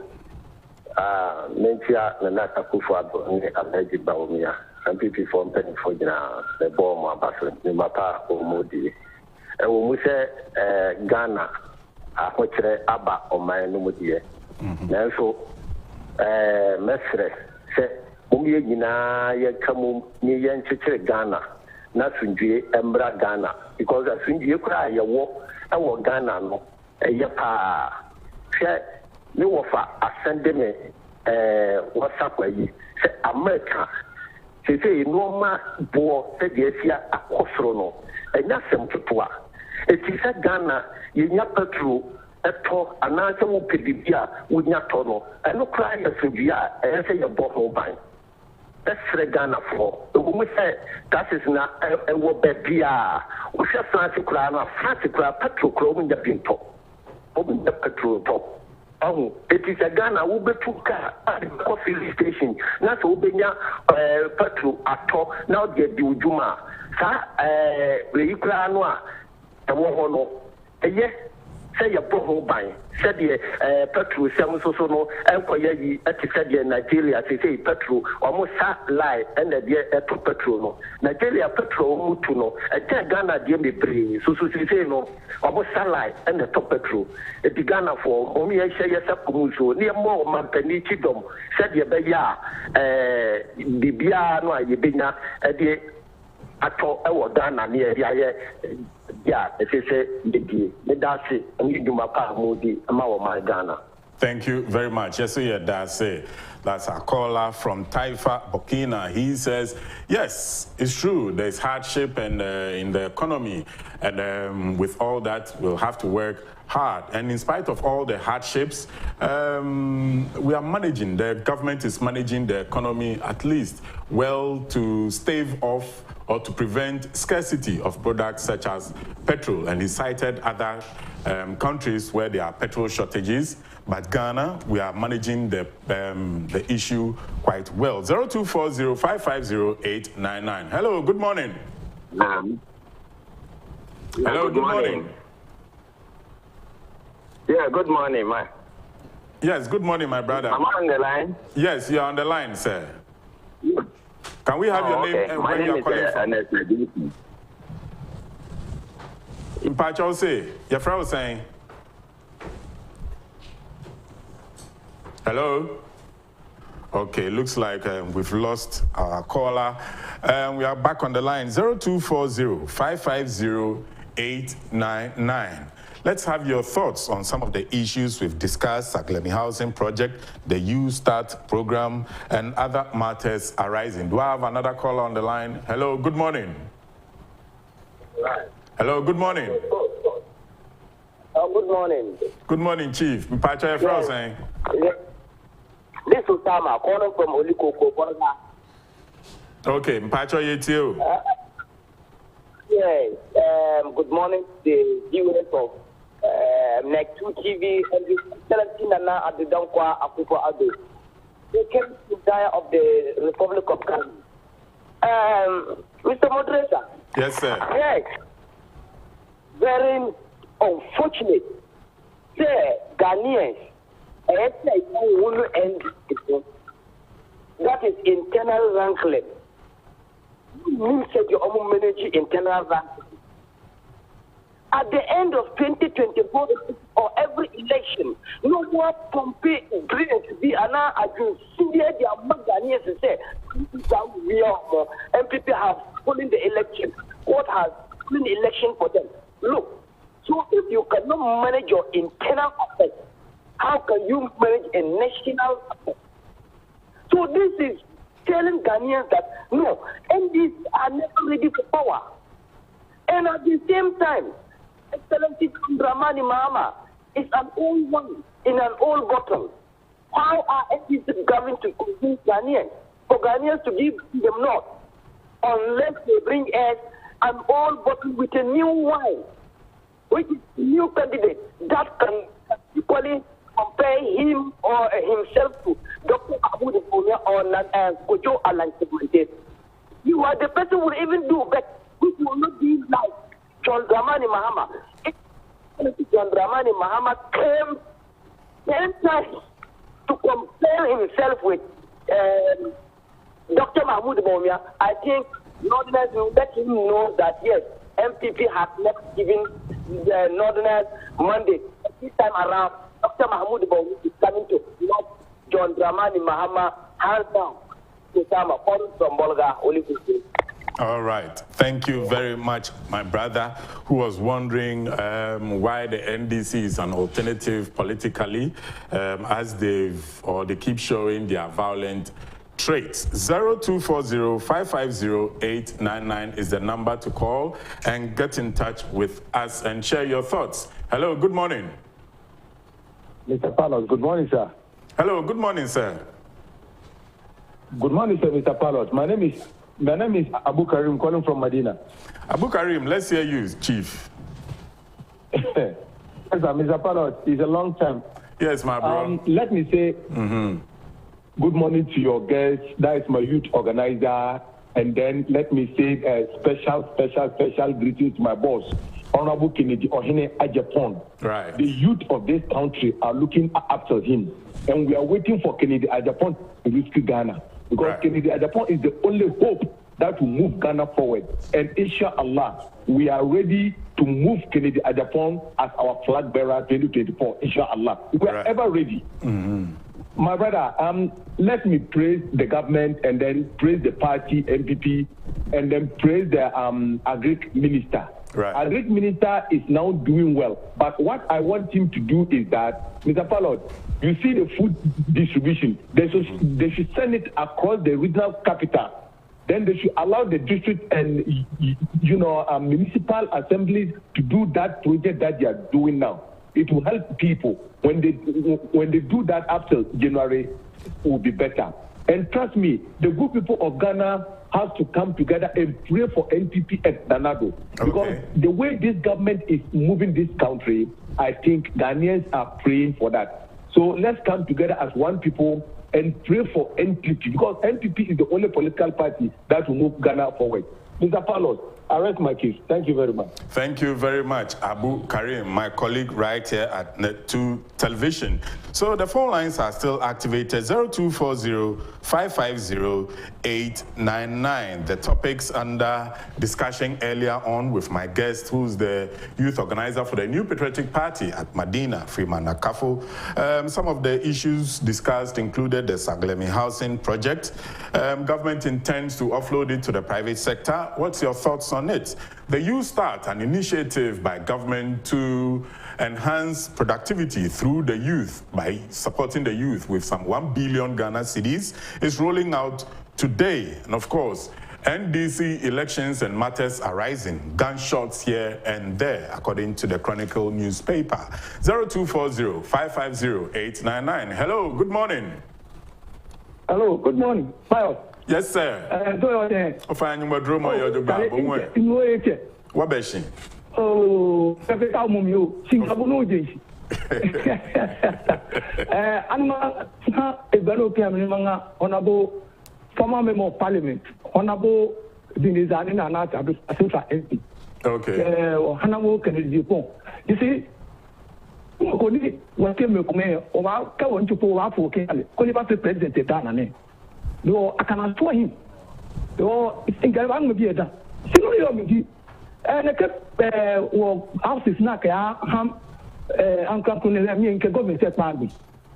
Mentia, Nana Akufo-addo, Agyapong, and people from Penny for the bomb ambassador, Nimapa, or Modi. And when we say Ghana, which Abba or my Numudi, and so, Mestre, say, Mummy Nina, Yakamu, Nian Chitre Ghana, Nasunji, Embra Ghana, because as soon as you cry, you walk, I walk Ghana, no, a yapa. You offer ascending WhatsApp where you say America. She say no ma bo said yes ya akofro and that's some to it is a Ghana, you petrol, a talk, and answer will pay the beer with your tunnel, and no cry as you are, and say your bottle buying. That's the Ghana for. The woman said that is not a word beer. We shall Francis Crown, Francis Crown, petrol chrome in the pinto. Open the petrol top. Oh, it is a Ghana who be to car at the coffee station. Not open your petrol at all. Now get the Ujuma. Sa, Reukranwa. The one, yes, say your bottle buying. Said the petrol, some so no, and for ye at the Nigeria, say petrol, almost lie, and the dear petrol. Nigeria petrol, mutuno, a Ghana dear me bring, so say no, almost lie, and the top petrol. It began for only a share yourself, near more Mampenichidom, said ye beya, Bibia, no, ye bina, a dear. Ato ewo Ghana ne area ya efese dedi me dase ami duma pa modi ama wo my Ghana. Thank you very much. Yes, yeah, that's a caller from Taifa, Burkina. He says, yes, it's true. There's hardship and in the economy, and with all that, we'll have to work hard. And in spite of all the hardships, we are managing. The government is managing the economy at least well to stave off or to prevent scarcity of products such as petrol. And he cited other countries where there are petrol shortages. But Ghana, we are managing the issue quite well. 0240-550-899. Hello, good morning. Hello, good morning. Yeah, good morning, man. Yes, good morning, my brother. Am I on the line? Yes, you're on the line, sir. Can we have your name and where you're calling from? Mpacho say, your friend was saying. Hello? Okay, looks like we've lost our caller. We are back on the line, 0240-550-899. Let's have your thoughts on some of the issues we've discussed, Aglemi Housing Project, the U-Start program, and other matters arising. Do I have another caller on the line? Hello, good morning. Right. Hello, good morning. Good morning. Good morning, Chief. Mpacho, your friend saying. This is Tama, calling from Olikoko. Okay, Mpacho, you too. Yes, good morning, the viewers of Next 2 TV and the 17 Nana at the Dankwa akufo-addo. They came to die of the Republic of Ghana. Mr. Moderator. Yes, sir. Yes. Very unfortunate. Say, Ghanaians, that is internal rankling. Means that you almost manage internal rankling. At the end of 2024 or every election, no more compete dreams be an adjunct. Syria, the Ghanaians say, and people have stolen the election. What has stolen the election for them? Look, so if you cannot manage your internal affairs, how can you manage a national affairs? So this is telling Ghanaians that no, MDs are never ready for power. And at the same time, Excellency Dramani Mahama is an old one in an old bottle. How are MDs going to convince Ghanaians for Ghanaians to give them not? Unless they bring us an old bottle with a new wine, which is a new candidate that can equally compare him or himself to Dr. Abu Dhabi or Kojo Alantemente. You are the person who will even do better, which will not be like John Dramani Mahama. John Dramani Mahama came 10 times to compare himself with Dr. Mahmoud Bawumia. I think Northerners will let him know that yes, MPP has never given the Northerners mandate. This time around, Dr. Mahmoud Bawumia is coming to knock John Dramani Mahama hands down. Osama, calling from Bolga, Holy Spirit. All right. Thank you very much, my brother, who was wondering why the NDC is an alternative politically, as they keep showing their violent traits. 0240-550-899 is the number to call and get in touch with us and share your thoughts. Hello, good morning. Mr. Palos, good morning, sir. Hello, good morning, sir. Good morning, sir, Mr. Palos. My name is Abu Karim, calling from Madina. Abu Karim, let's hear you, Chief. Yes, sir, Mr. Palos, it's a long time. Yes, my bro. Let me say good morning to your guests. That is my youth organizer. And then let me say special greetings to my boss, Honorable Kennedy Ohene Agyapong. Right. The youth of this country are looking up to him. And we are waiting for Kennedy Agyapong to rescue Ghana. Because Kennedy Agyapong is the only hope that will move Ghana forward. And inshallah, we are ready to move Kennedy Agyapong as our flag bearer 2024. Inshallah. We are ever ready. My brother, let me praise the government and then praise the party, MPP, and then praise the Agric Minister. Right. Agric Minister is now doing well. But what I want him to do is that, Mr. Palot, you see the food distribution, they should send it across the regional capital. Then they should allow the district and municipal assemblies to do that project that they are doing now. It will help people. When they do that after January, it will be better. And trust me, the good people of Ghana have to come together and pray for NPP and Nanado. Because the way this government is moving this country, I think Ghanaians are praying for that. So let's come together as one people and pray for NPP, because NPP is the only political party that will move Ghana forward. Mr. Palos, I rest my case. Thank you very much. Thank you very much, Abu Karim, my colleague right here at Net2 Television. So the phone lines are still activated, 0240-550-899. The topics under discussion earlier on with my guest, who's the youth organizer for the New Patriotic Party at Madina, Freeman, Akafoh. Some of the issues discussed included the Saglemi housing project. Government intends to offload it to the private sector. What's your thoughts on it? The Youth Start, an initiative by government to enhance productivity through the youth by supporting the youth with some 1 billion Ghana cedis, is rolling out today. And of course, NDC elections and matters are rising, gunshots here and there, according to the Chronicle newspaper. 0240-550-899. Hello, good morning. Hello, good morning. Miles. Yes, sir. Fine, you were what bashing? Oh, Singapore no days. Honorable former member of parliament, Honorable Dinizani Nanata, MP. Okay. Honorable Kennedy. You see, what came to me, or I'll go into for President Dana. No, I cannot show him. No, it's in Gavang with the and I kept houses knock ham Uncle Kunemi and government set party.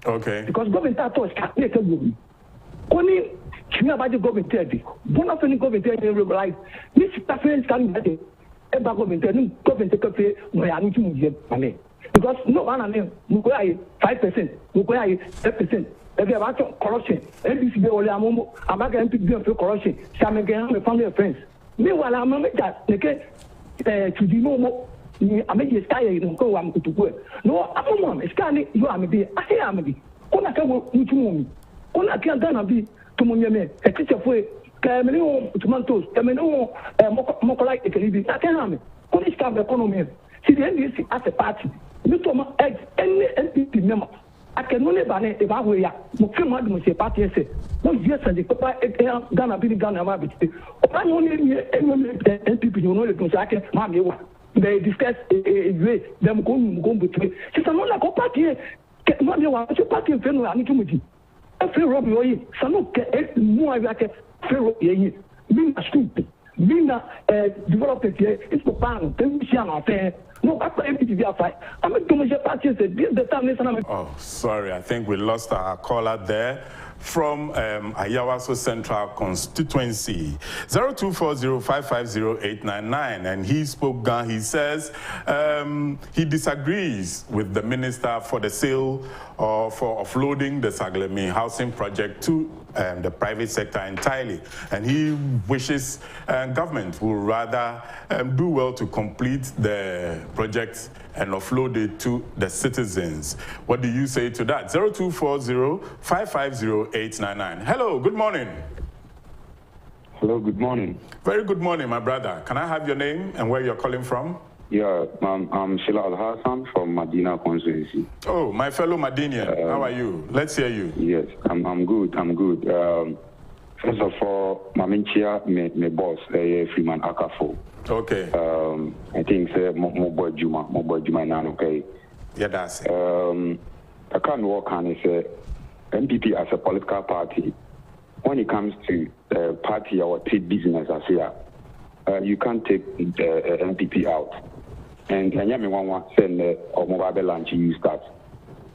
Okay. Because government thought can't make a movie. Only about the government, one of any government realize this friends can get it. About government take a pay where I need to move money. Because no one of them, 5%, 10%. If you have corruption, NDC only I'm not going to do corruption. Some again, my family and friends. Meanwhile, I'm not that to the no I make a sky and go on to work. No, I'm not a sky, you are me. I say I'm me. Ona can go to me. Ona can done be to Munyame, a teacher for Camino tomatoes, Camino, Mokolite, a Canadian. I can't have me. Only staff economy. See the NDC as a party. You told my eggs any NPP member. I can only ban it if I were ya. Mukim party say, no, yes, and the Papa Ghana be Ghana rabbit. I'm only NPP, you know, the second, Mammy. They discuss a way, them go between. She's another party. Get money, what's your party in Fenway? I need to meet you. A free rob, some more like a free rob, being a stupid, being a development here, it's for pan, then we shall affair. No, I'm a party. Oh, sorry, I think we lost our caller there. from Ayawaso Central constituency. 0240-550-899. And he spoke Gan. He says he disagrees with the minister for the sale or for offloading the Saglemi housing project to the private sector entirely. And he wishes government will rather do well to complete the project and offload it to the citizens. What do you say to that? 0240-550-899. Hello, good morning. Hello, good morning. Very good morning, my brother. Can I have your name and where you're calling from? Yeah, I'm Sheila Al-Hassan from Madina constituency. Oh, my fellow Madinian, how are you? Let's hear you. Yes, I'm good. First of all, Maminchia, my boss, Freeman Akafoh. Okay. I think say mo boy Juma now, okay. Yeah, that's it. I can't work on it. MPP as a political party, when it comes to party or trade business as here, you can't take MPP out. And can you send or mobile launch you start?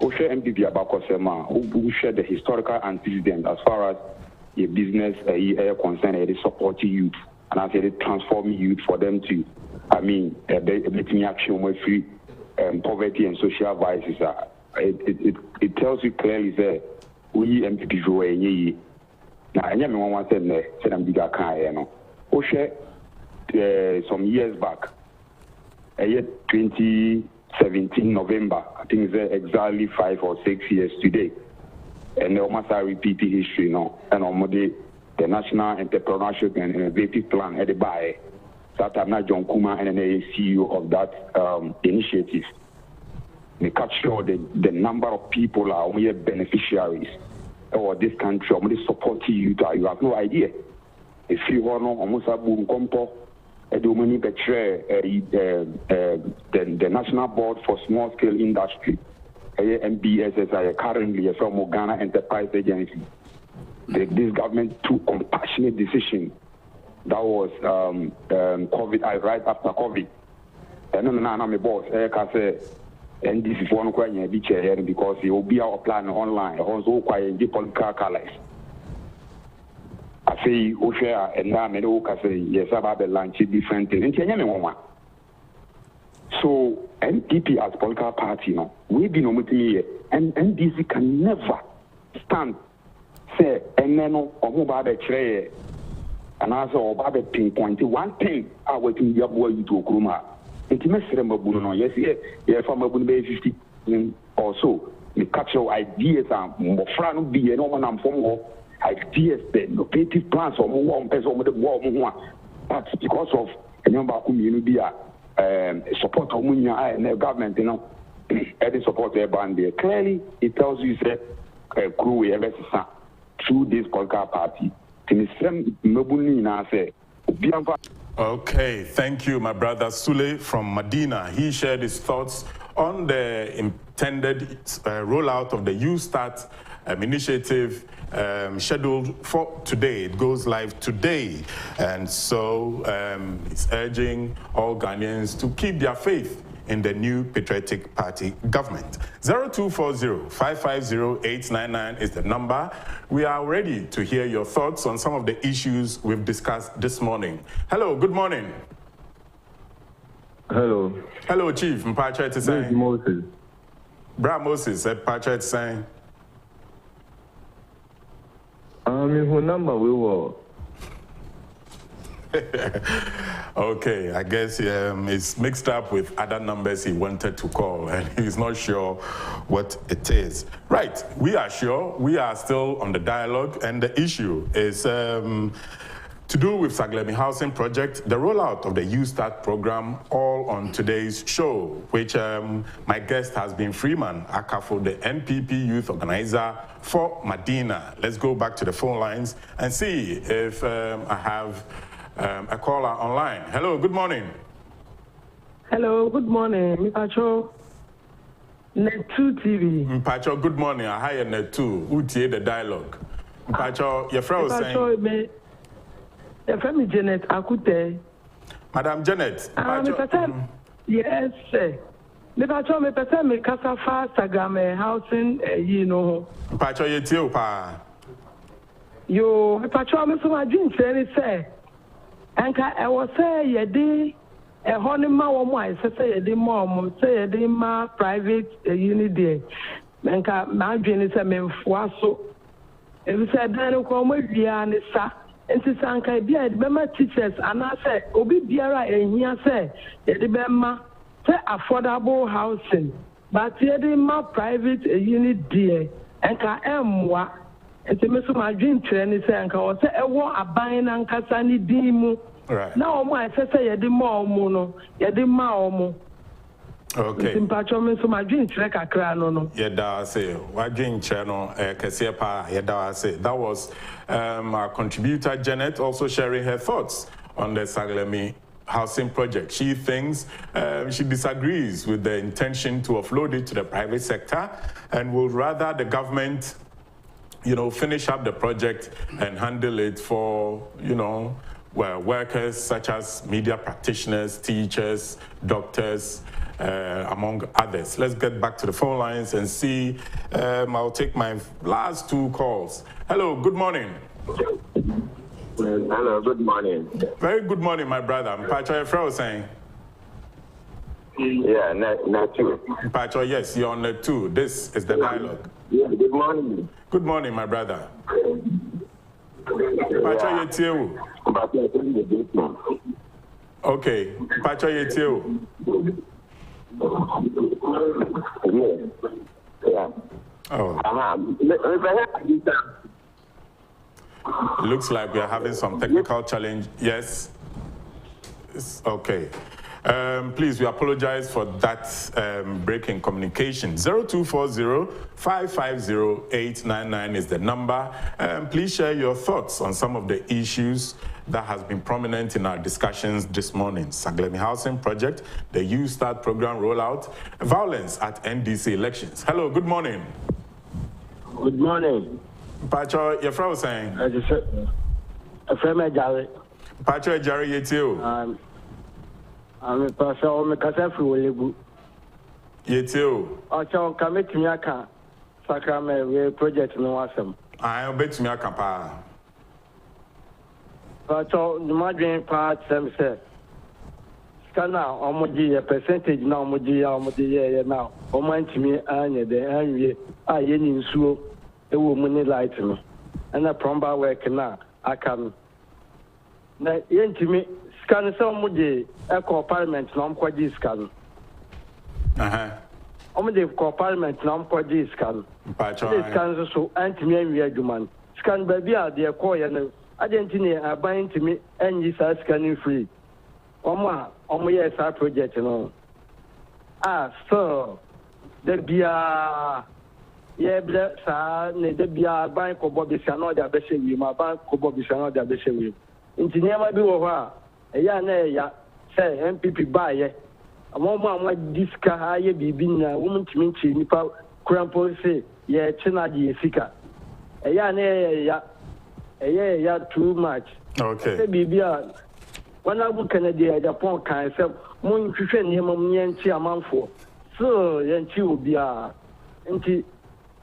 Who share MPP about Kosema? Who share the historical antecedent as far as your business concern? They support youth. And I said, transform youth for them to, making action with free poverty and social vices. It tells you clearly that we MPP go away. Now, I never want to say I'm bigger kind. Some years back, 2017 November, I think it's exactly 5 or 6 years today, and they almost repeat history now, and almost the National Entrepreneurship and Innovative Plan headed by that I'm not John Kuma and the CEO of that initiative. They capture the number of people are only beneficiaries or this country, only support you have no idea. If you want almost a boom compo, the National Board for Small Scale Industry, MBSS, currently a from Ghana Enterprise Agency. This government took compassionate decision. That was COVID, right after COVID. And then my boss, and this is one question because it will be our plan online. Also, quite political colors. I say, Oshia, and now I say, yes, about the lunch different things. So, NPP as political party, we've been on here, and NDC can never stand. Say, and then about the tray, and also about the pinpoint. One thing I was in your boy to Kruma. Intimacy, yes, from a 50 or so. We capture ideas and more fun be an omen from ideas, the innovative plans or more person with the war. But because of a number of community support of and the government, any support their band there. Clearly, it tells you that crew through this political party. Okay, thank you, my brother Sule from Madina. He shared his thoughts on the intended rollout of the YouStart initiative scheduled for today. It goes live today. And so he's urging all Ghanaians to keep their faith in the new patriotic party government. 0240-550-899 is the number. We are ready to hear your thoughts on some of the issues we've discussed this morning. Hello, good morning. Hello. Hello, Chief. Mpacha Tisang. Moses. Bra Moses, Mpacha Tisang. Who number we were? Okay, I guess it's mixed up with other numbers he wanted to call, and he's not sure what it is. Right, we are sure. We are still on the dialogue, and the issue is to do with Saglemi Housing Project, the rollout of the YouStart program, all on today's show, which my guest has been Freeman Akafoh, the NPP youth organizer for Madina. Let's go back to the phone lines and see if I have a caller online. Hello, good morning. Hello, good morning. Mpacho, Net2 TV. Mpacho, good morning. I hired Net2. Who tie the dialogue? Mpacho, your friend was saying. Your friend Janet Akute. Madam Janet. Yes, sir. Mpacho, me person me kasa fa Saglemi housing, Mpacho, you tell pa. Yo, Patrol, Mr. Majin, say, Anka, I was say, ye a honey ma woman, say, the mom, say, the ma private unit there. Anka, Majin is a man for so. If you said, then come with the answer. And to Sanka, dear, Bema teachers, and I said, Obi Biara, and here say, the Bema, say affordable housing, but here the ma private unit there, and ka emwa, and to Mr. Majin train is saying, or say, I want a buying and Casani dimu. Right. Now, my sister, yedi more mono, yedi more. Okay. Mr. Majin track a crown no. Yeda say, Wajin channel, Kesiepa, Yeda say. That was our contributor Janet also sharing her thoughts on the Saglemi housing project. She thinks, she disagrees with the intention to offload it to the private sector and would rather the government, finish up the project and handle it for, workers such as media practitioners, teachers, doctors, among others. Let's get back to the phone lines and see. I'll take my last 2 calls. Hello, good morning. Hello, good morning. Very good morning, my brother. Mpacho Efra was saying. Yeah, not two. Mpacho, yes, you're on the 2. This is the dialogue. Yeah, good morning. Good morning, my brother. Mpacho Yetiewu. Okay, Mpacho Yetiewu. Yeah. Oh. Looks like we are having some technical challenge. Yes. Okay. Please, we apologize for that break in communication. 0240-550-899 is the number. Please share your thoughts on some of the issues that has been prominent in our discussions this morning. Saglemi Housing Project, the You Start program rollout, violence at NDC elections. Hello, good morning. Good morning. Pacho, your friend was saying? A friend, Jerry. Pacho, Jerry, Yetio. I'm a person of the Akafoh. Yetio. Ocho, come to me, I can. Sacrament project no awesome. I bet me a capa. Ocho, the Madrid part, some say. Scanner, Omoji, a percentage now, Moji, now. Oman to me, and the angry, I in so. A woman light me, and a promba work now. I can. Now, to me, scan some Moji, echo parliament, non quadi scan. The parliament, non quadi scan. Scans so anti me, man. Scan baby, dear coy, Argentina are buying to me, and you are scanning free. Oma, yes, our project, so the beer. Yeah, sir, the beer bank of Bobby Sano, the Bessie, my bank of Bobby Sano, the Bessie. Engineer might be over. A ya, say, MPP buy ye. A woman like this car, ye be being a woman to meet you, Nipa, Crampo say, yeah, Chinaji, Sika. A ya, too much. Okay. Baby, when I look at the Agyapong kind of moon to send him a man for. So, then she will be a.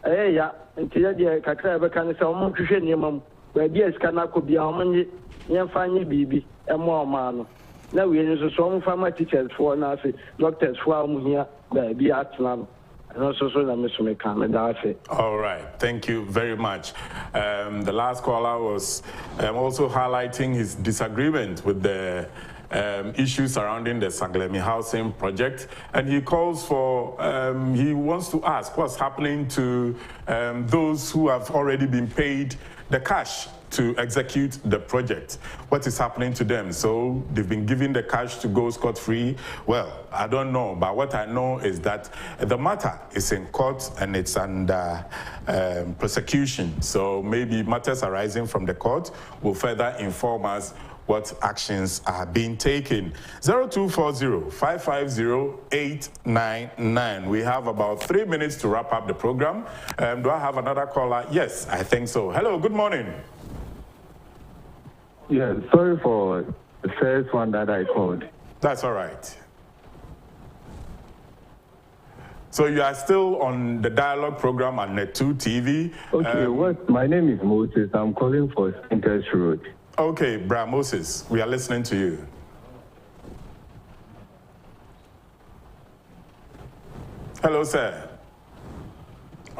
Yeah, until the Kakra can sell more to share him, where dears cannot be our money, young funny baby, and more man. Now we use a song for my teachers for Nasi, doctors for here, baby at Lam, and also so that Mr. McCann. All right, thank you very much. The last caller was also highlighting his disagreement with the issues surrounding the Saglemi Housing Project, and he calls for, he wants to ask what's happening to those who have already been paid the cash to execute the project. What is happening to them? So they've been given the cash to go scot-free. Well, I don't know, but what I know is that the matter is in court and it's under prosecution. So maybe matters arising from the court will further inform us what actions are being taken. 0240-550-899. We have about 3 minutes to wrap up the program. Do I have another caller? Yes, I think so. Hello, good morning. Yeah, sorry for the first one that I called. That's all right. So you are still on the dialogue program on Net2 TV. Okay, my name is Moses. I'm calling for Spinters Road. Okay, Bra Moses, we are listening to you. Hello, sir.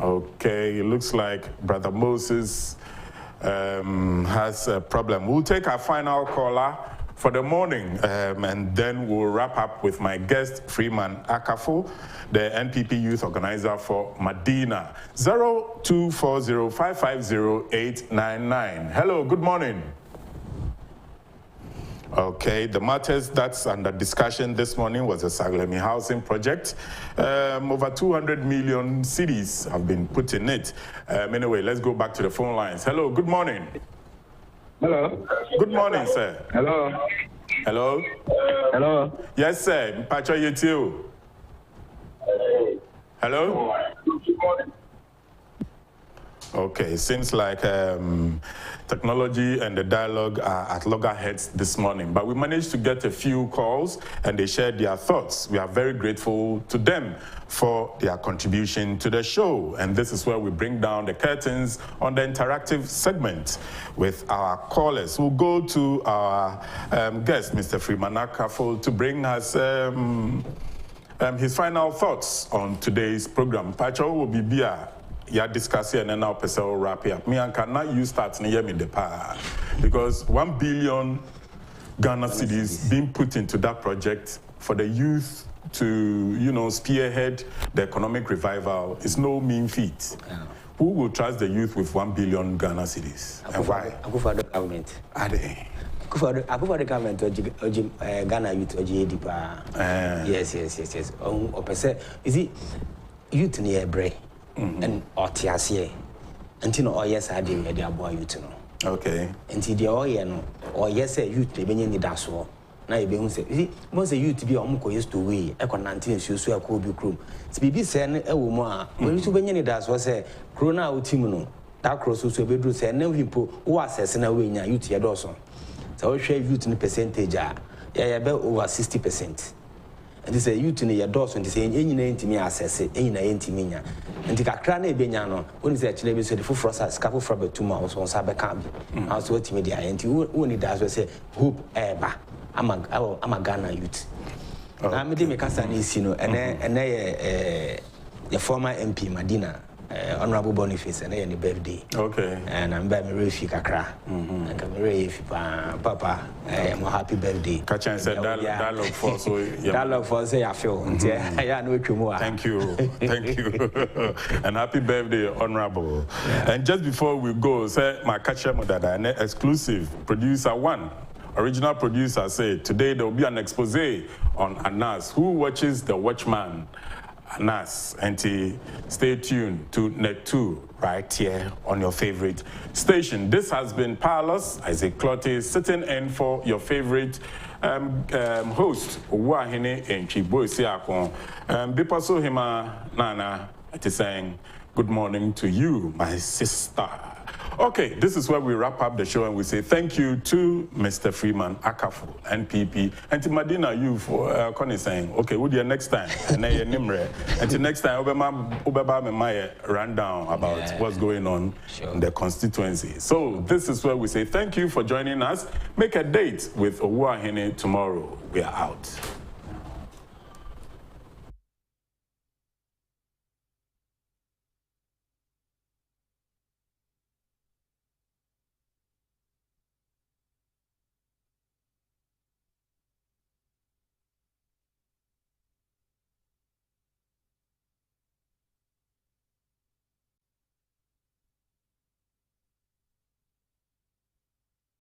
Okay, it looks like Brother Moses has a problem. We'll take our final caller for the morning, and then we'll wrap up with my guest, Freeman Akafoh, the NPP youth organizer for Madina. 0240550899. Hello, good morning. Okay, the matters that's under discussion this morning was the Saglemi housing project. Over 200 million cedis have been put in it. Anyway, let's go back to the phone lines. Hello, good morning. Hello. Good morning, sir. Hello. Hello. Hello. Yes, sir. Pacho, you too. Hello. Okay, seems like technology and the dialogue are at loggerheads this morning, but we managed to get a few calls and they shared their thoughts. We are very grateful to them for their contribution to the show, and this is where we bring down the curtains on the interactive segment with our callers. We'll go to our guest, Mr. Freeman Akafoh, to bring us his final thoughts on today's program. Pacho will be here. Yeah, discuss here and then I'll wrap it up. Me and cannot use start near me the power because 1 billion Ghana cedis being put into that project for the youth to, you know, spearhead the economic revival is no mean feat. Yeah. Who will trust the youth with 1 billion Ghana cedis? And why? Akufo-addo government. Are they? Akufo-addo government Ghana youth yes. You see, youth near break. And Otiasie, until no, yes, I did a boy, you to know. Okay. Until the oil, or yes, youth, the Benny Dasso. Now you be say, most of you to be uncle used to we, Econ 19, you swear, could be crew. Speedy send a woman, when you to Benny Das was a crona utimono, that cross who bedroom say, no people who are assessing away in your youth, your Dawson. So I'll share youth in the percentage, about over 60%. And they say you to your doors when they say any name to me assess it, any name to me. And the Cacrane Benyano, when is actually the full process, couple for 2 months on Sabacam. I was what media, and you only does say, hoop, I'm a Ghana youth. I'm a Demicasa, you know, and the former MP Madina. Honorable Boniface and any birthday. Okay. And I'm very Refi Kakra. And I'm very Papa. I'm happy birthday. Kachan said dialogue for so dialogue for say I feel. Yeah, no more. Thank you. Thank you. And happy birthday, Honorable. Yeah. And just before we go, say my catcher Modada, an exclusive producer one. Original producer said today there will be an expose on Anas who watches The Watchman. Anas, and stay tuned to Net2 right here on your favorite station. This has been Paulus Isaac Clotte sitting in for your favorite host, Wahine and Chiboisiakon. Bipaso Hima Nana, it is saying good morning to you, my sister. Okay, this is where we wrap up the show and we say thank you to Mr. Freeman Akafoh, NPP, and to Madina, you for saying, okay, we'll do it next time. And until next time, Obama rundown about what's going on in the constituency. So this is where we say thank you for joining us. Make a date with Owuahene tomorrow. We are out.